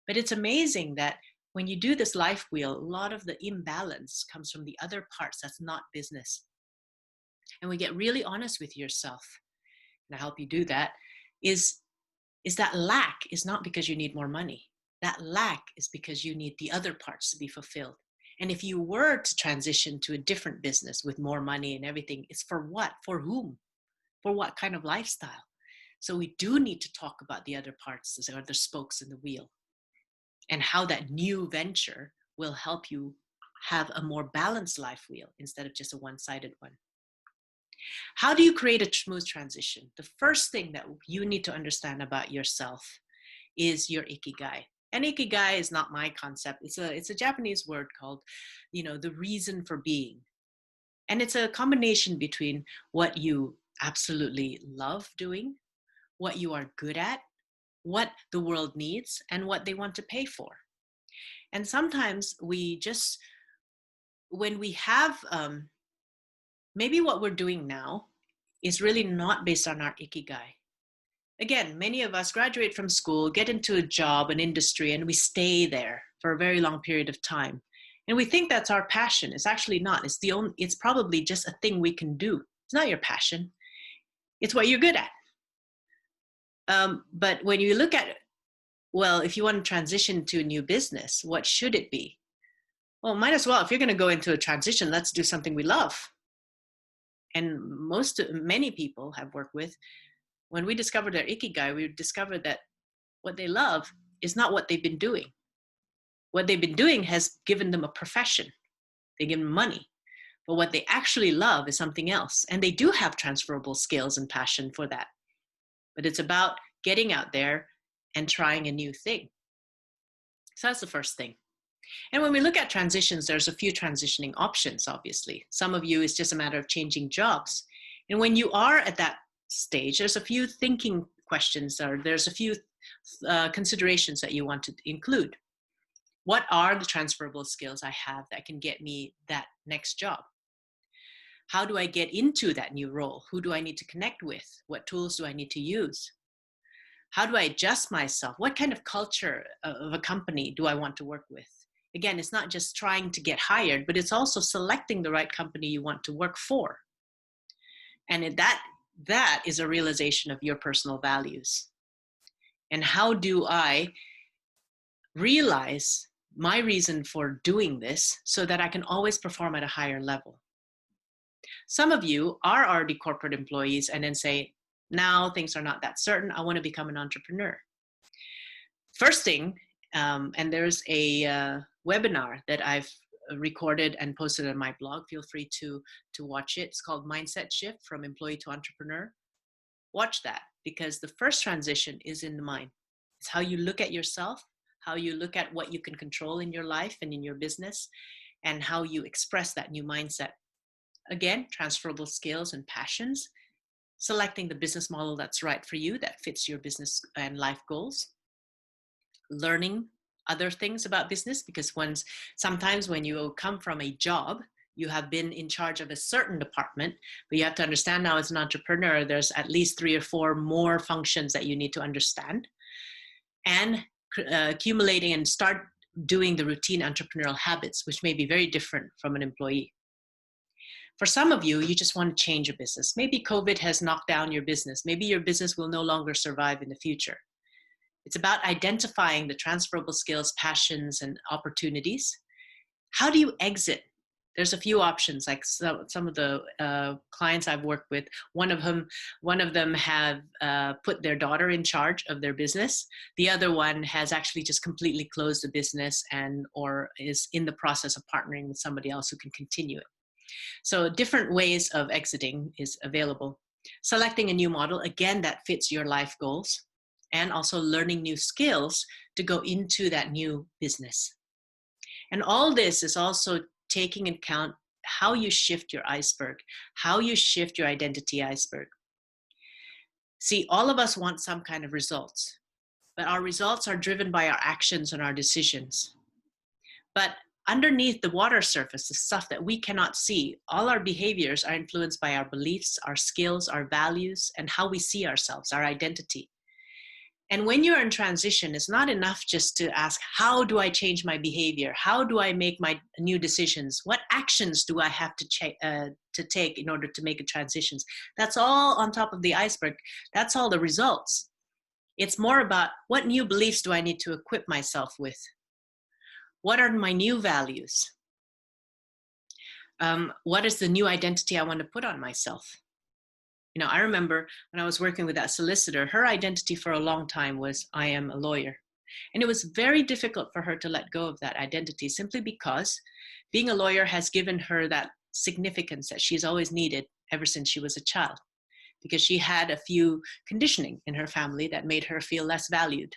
But it's amazing that when you do this life wheel, a lot of the imbalance comes from the other parts that's not business. And we get really honest with yourself, and I help you do that, is that lack is not because you need more money. That lack is because you need the other parts to be fulfilled. And if you were to transition to a different business with more money and everything, it's for what? For whom? For what kind of lifestyle? So we do need to talk about the other parts, the other spokes in the wheel, and how that new venture will help you have a more balanced life wheel instead of just a one-sided one. How do you create a smooth transition? The first thing that you need to understand about yourself is your ikigai. And ikigai is not my concept. It's a Japanese word called, the reason for being. And it's a combination between what you absolutely love doing, what you are good at, what the world needs, and what they want to pay for. And sometimes when we have, maybe what we're doing now is really not based on our ikigai. Again, many of us graduate from school, get into a job, an industry, and we stay there for a very long period of time. And we think that's our passion. It's actually not. It's probably just a thing we can do. It's not your passion. It's what you're good at. But when you look at it, well, if you want to transition to a new business, what should it be? Well, might as well, if you're going to go into a transition, let's do something we love. And many people have worked with, when we discovered their ikigai, we discovered that what they love is not what they've been doing. What they've been doing has given them a profession. They give them money. But what they actually love is something else. And they do have transferable skills and passion for that. But it's about getting out there and trying a new thing. So that's the first thing. And when we look at transitions, there's a few transitioning options, obviously. Some of you, it's just a matter of changing jobs. And when you are at that stage, there's a few thinking questions, or there's a few considerations that you want to include. What are the transferable skills I have that can get me that next job? How do I get into that new role? Who do I need to connect with? What tools do I need to use? How do I adjust myself? What kind of culture of a company do I want to work with? Again, it's not just trying to get hired, but it's also selecting the right company you want to work for. And that is a realization of your personal values. And how do I realize my reason for doing this so that I can always perform at a higher level? Some of you are already corporate employees and then say, now things are not that certain. I want to become an entrepreneur. First thing, and there's a webinar that I've recorded and posted on my blog. Feel free to watch it. It's called Mindset Shift from Employee to Entrepreneur. Watch that, because the first transition is in the mind. It's how you look at yourself, how you look at what you can control in your life and in your business, and how you express that new mindset. Again, transferable skills and passions, selecting the business model that's right for you, that fits your business and life goals, learning other things about business, because sometimes when you come from a job, you have been in charge of a certain department, but you have to understand now as an entrepreneur, there's at least 3 or 4 more functions that you need to understand, and accumulating and start doing the routine entrepreneurial habits, which may be very different from an employee. For some of you, you just want to change your business. Maybe COVID has knocked down your business. Maybe your business will no longer survive in the future. It's about identifying the transferable skills, passions, and opportunities. How do you exit? There's a few options, like some of the clients I've worked with. One of them have put their daughter in charge of their business. The other one has actually just completely closed the business or is in the process of partnering with somebody else who can continue it. So different ways of exiting is available. Selecting a new model, again, that fits your life goals, and also learning new skills to go into that new business. And all this is also taking into account how you shift your iceberg, how you shift your identity iceberg. See, all of us want some kind of results, but our results are driven by our actions and our decisions. But underneath the water surface, the stuff that we cannot see, all our behaviors are influenced by our beliefs, our skills, our values, and how we see ourselves, our identity. And when you're in transition, it's not enough just to ask, how do I change my behavior? How do I make my new decisions? What actions do I have to take in order to make a transition? That's all on top of the iceberg. That's all the results. It's more about, what new beliefs do I need to equip myself with? What are my new values? What is the new identity I want to put on myself? You know, I remember when I was working with that solicitor, her identity for a long time was, I am a lawyer. And it was very difficult for her to let go of that identity, simply because being a lawyer has given her that significance that she's always needed ever since she was a child, because she had a few conditioning in her family that made her feel less valued.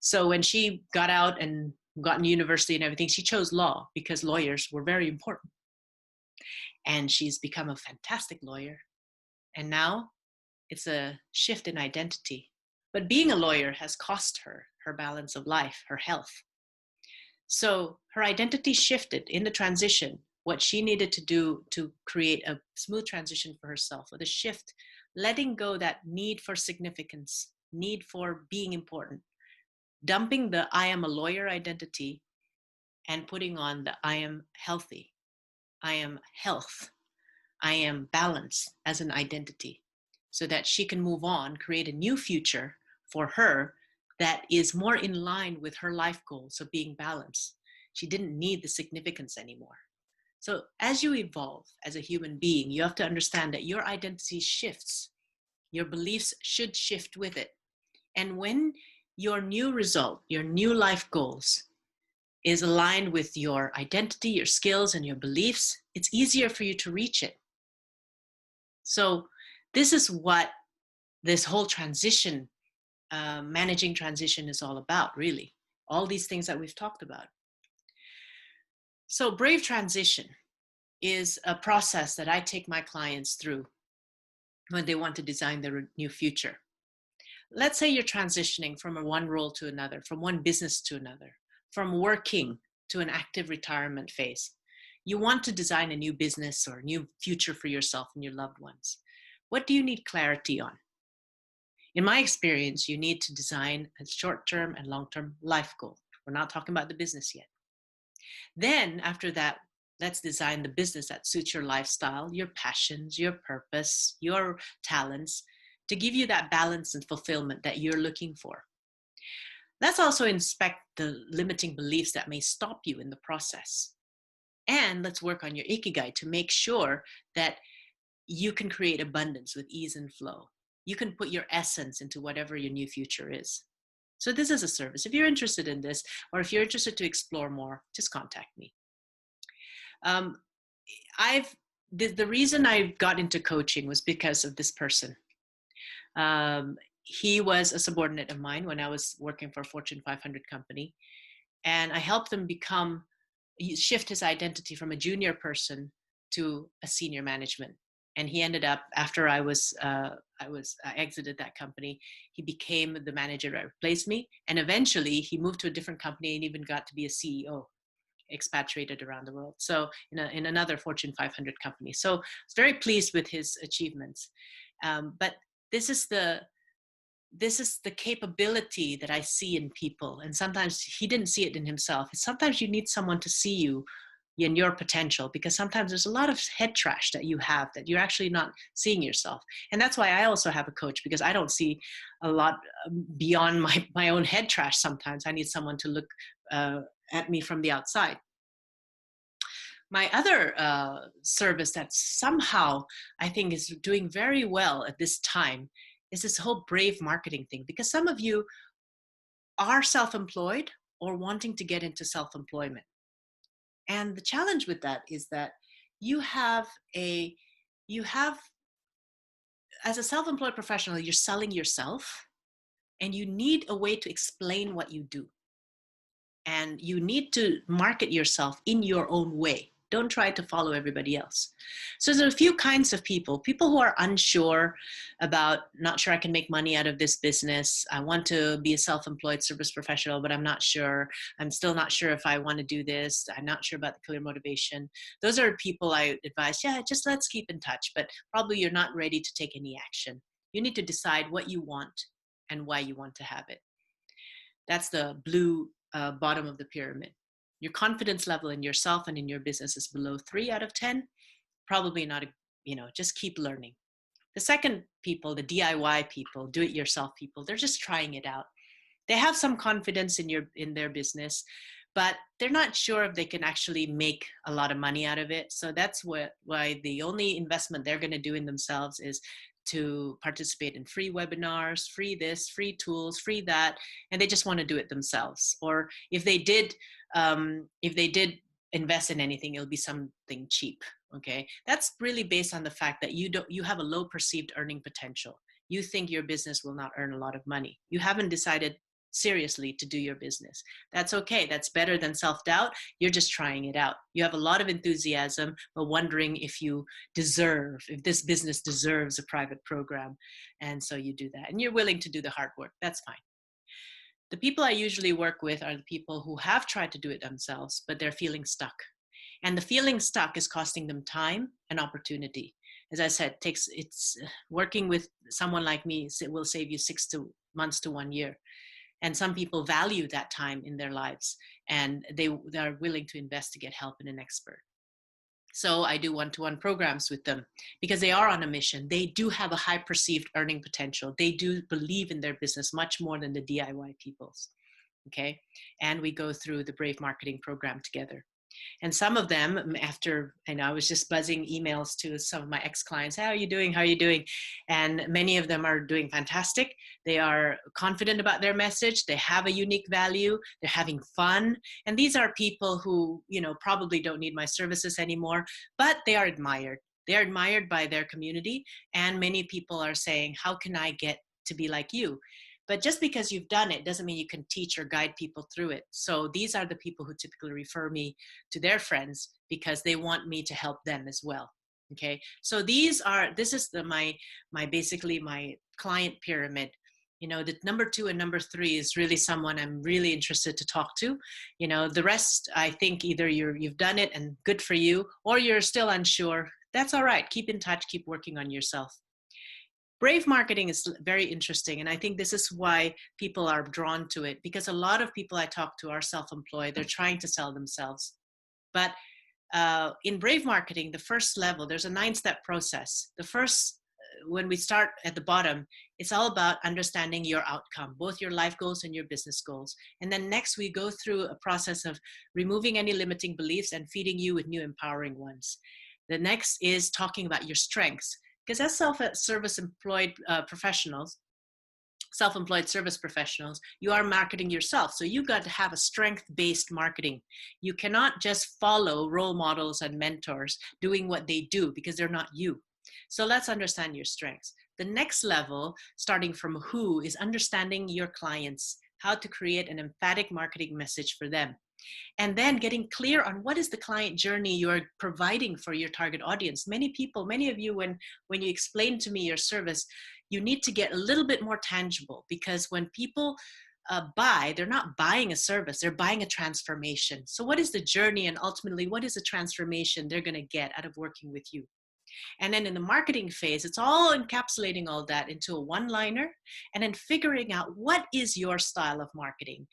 So when she got out and got into university and everything, she chose law because lawyers were very important. And she's become a fantastic lawyer. And now it's a shift in identity. But being a lawyer has cost her balance of life, her health. So her identity shifted in the transition. What she needed to do to create a smooth transition for herself, with a shift, letting go that need for significance, need for being important, dumping the I am a lawyer identity and putting on the I am healthy, I am health, I am balance as an identity, so that she can move on, create a new future for her that is more in line with her life goals of being balanced. She didn't need the significance anymore. So as you evolve as a human being, you have to understand that your identity shifts. Your beliefs should shift with it. And when your new result, your new life goals is aligned with your identity, your skills, and your beliefs, it's easier for you to reach it. So this is what this whole transition, managing transition, is all about, really. All these things that we've talked about. So brave transition is a process that I take my clients through when they want to design their new future. Let's say you're transitioning from one role to another, from one business to another, from working to an active retirement phase. You want to design a new business or a new future for yourself and your loved ones. What do you need clarity on? In my experience, you need to design a short-term and long-term life goal. We're not talking about the business yet. Then after that, let's design the business that suits your lifestyle, your passions, your purpose, your talents, to give you that balance and fulfillment that you're looking for. Let's also inspect the limiting beliefs that may stop you in the process. And let's work on your ikigai to make sure that you can create abundance with ease and flow. You can put your essence into whatever your new future is. So this is a service. If you're interested in this, or if you're interested to explore more, just contact me. Um, the reason I got into coaching was because of this person. He was a subordinate of mine when I was working for a Fortune 500 company, and I helped him shift his identity from a junior person to a senior management. And he ended up, after I exited that company, he became the manager that replaced me. And eventually he moved to a different company and even got to be a CEO, expatriated around the world. So in another Fortune 500 company. So I was very pleased with his achievements. But this is the capability that I see in people. And sometimes he didn't see it in himself. Sometimes you need someone to see you in your potential, because sometimes there's a lot of head trash that you have that you're actually not seeing yourself. And that's why I also have a coach, because I don't see a lot beyond my own head trash. Sometimes I need someone to look at me from the outside. My other service that somehow I think is doing very well at this time is this whole brave marketing thing, because some of you are self-employed or wanting to get into self-employment. And the challenge with that is that you have as a self-employed professional, you're selling yourself, and you need a way to explain what you do. And you need to market yourself in your own way. Don't try to follow everybody else. So there's a few kinds of people who are unsure about, not sure I can make money out of this business. I want to be a self-employed service professional, but I'm not sure. I'm still not sure if I want to do this. I'm not sure about the clear motivation. Those are people I advise, just let's keep in touch, but probably you're not ready to take any action. You need to decide what you want and why you want to have it. That's the blue bottom of the pyramid. Your confidence level in yourself and in your business is below 3 out of 10. Probably not, just keep learning. The second people, the DIY people, do-it-yourself people, they're just trying it out. They have some confidence in their business, but they're not sure if they can actually make a lot of money out of it. So that's why the only investment they're going to do in themselves is to participate in free webinars, free this, free tools, free that, and they just want to do it themselves. Or if they did invest in anything, it'll be something cheap. Okay, that's really based on the fact that you have a low perceived earning potential. You think your business will not earn a lot of money. You haven't decided seriously to do your business. That's okay. That's better than self-doubt. You're just trying it out. You have a lot of enthusiasm, but wondering if this business deserves a private program. And so you do that. And you're willing to do the hard work. That's fine. The people I usually work with are the people who have tried to do it themselves, but they're feeling stuck. And the feeling stuck is costing them time and opportunity. As I said, it's working with someone like me, it will save you 6 months to 1 year. And some people value that time in their lives, and they are willing to invest to get help in an expert. So I do one-to-one programs with them because they are on a mission. They do have a high perceived earning potential. They do believe in their business much more than the DIY peoples. Okay. And we go through the Brave Marketing program together. And some of them, after, I was just buzzing emails to some of my ex-clients, how are you doing? How are you doing? And many of them are doing fantastic. They are confident about their message. They have a unique value. They're having fun. And these are people who, probably don't need my services anymore, but they are admired. They're admired by their community. And many people are saying, how can I get to be like you? But just because you've done it doesn't mean you can teach or guide people through it. So these are the people who typically refer me to their friends because they want me to help them as well. Okay. So this is basically my client pyramid. The number 2 and number 3 is really someone I'm really interested to talk to. The rest, I think either you've done it and good for you, or you're still unsure. That's all right. Keep in touch, keep working on yourself. Brave marketing is very interesting, and I think this is why people are drawn to it, because a lot of people I talk to are self-employed. They're trying to sell themselves. But in Brave marketing, the first level, there's a 9-step process. The first when we start at the bottom, it's all about understanding your outcome, both your life goals and your business goals. And then next we go through a process of removing any limiting beliefs and feeding you with new empowering ones. The next is talking about your strengths, because as self-service employed professionals, self-employed service professionals, you are marketing yourself. So you got to have a strength-based marketing. You cannot just follow role models and mentors doing what they do, because they're not you. So let's understand your strengths. The next level, starting from who, is understanding your clients, how to create an emphatic marketing message for them. And then getting clear on what is the client journey you're providing for your target audience. Many people, many of you, when you explain to me your service, you need to get a little bit more tangible, because when people buy, they're not buying a service, they're buying a transformation. So what is the journey, and ultimately what is the transformation they're going to get out of working with you? And then in the marketing phase, it's all encapsulating all that into a one-liner, and then figuring out what is your style of marketing.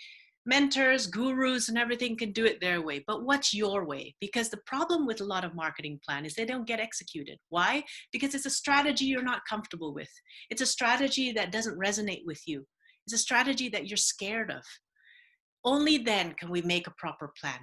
Mentors, gurus, and everything can do it their way, but what's your way? Because the problem with a lot of marketing plan is they don't get executed. Why? Because it's a strategy you're not comfortable with. It's a strategy that doesn't resonate with you. It's a strategy that you're scared of. Only then can we make a proper plan.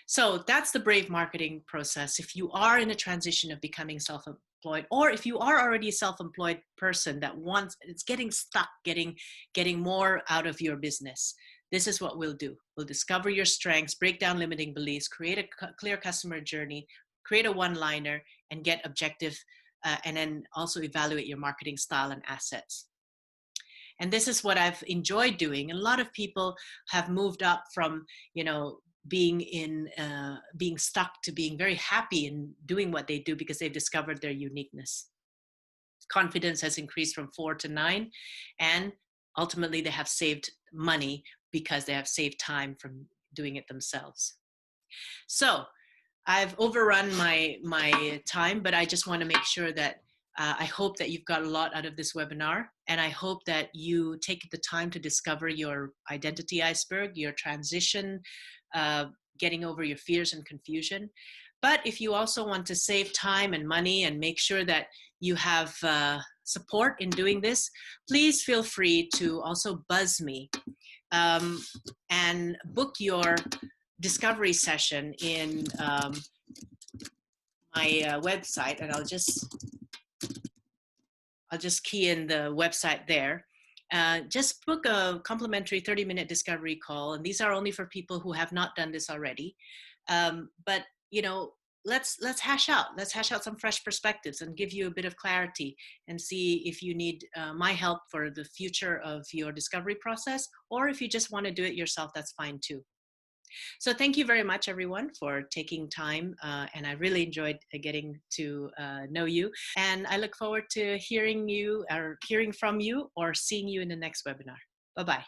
So that's the brave marketing process. If you are in a transition of becoming self-employed, or if you are already a self-employed person that it's getting stuck, getting more out of your business, this is what we'll do. We'll discover your strengths, break down limiting beliefs, create a clear customer journey, create a one-liner, and get objective, and then also evaluate your marketing style and assets. And this is what I've enjoyed doing. A lot of people have moved up from, being stuck to being very happy in doing what they do, because they've discovered their uniqueness. Confidence has increased from 4 to 9, and ultimately they have saved money because they have saved time from doing it themselves. So I've overrun my time, but I just want to make sure that I hope that you've got a lot out of this webinar, and I hope that you take the time to discover your identity iceberg, your transition, getting over your fears and confusion. But if you also want to save time and money and make sure that you have support in doing this, please feel free to also buzz me and book your discovery session in my website, and I'll just key in the website there. Just book a complimentary 30-minute discovery call, and these are only for people who have not done this already. But let's hash out some fresh perspectives and give you a bit of clarity, and see if you need my help for the future of your discovery process, or if you just want to do it yourself, that's fine too. So thank you very much, everyone, for taking time. And I really enjoyed getting to know you. And I look forward to hearing from you or seeing you in the next webinar. Bye-bye.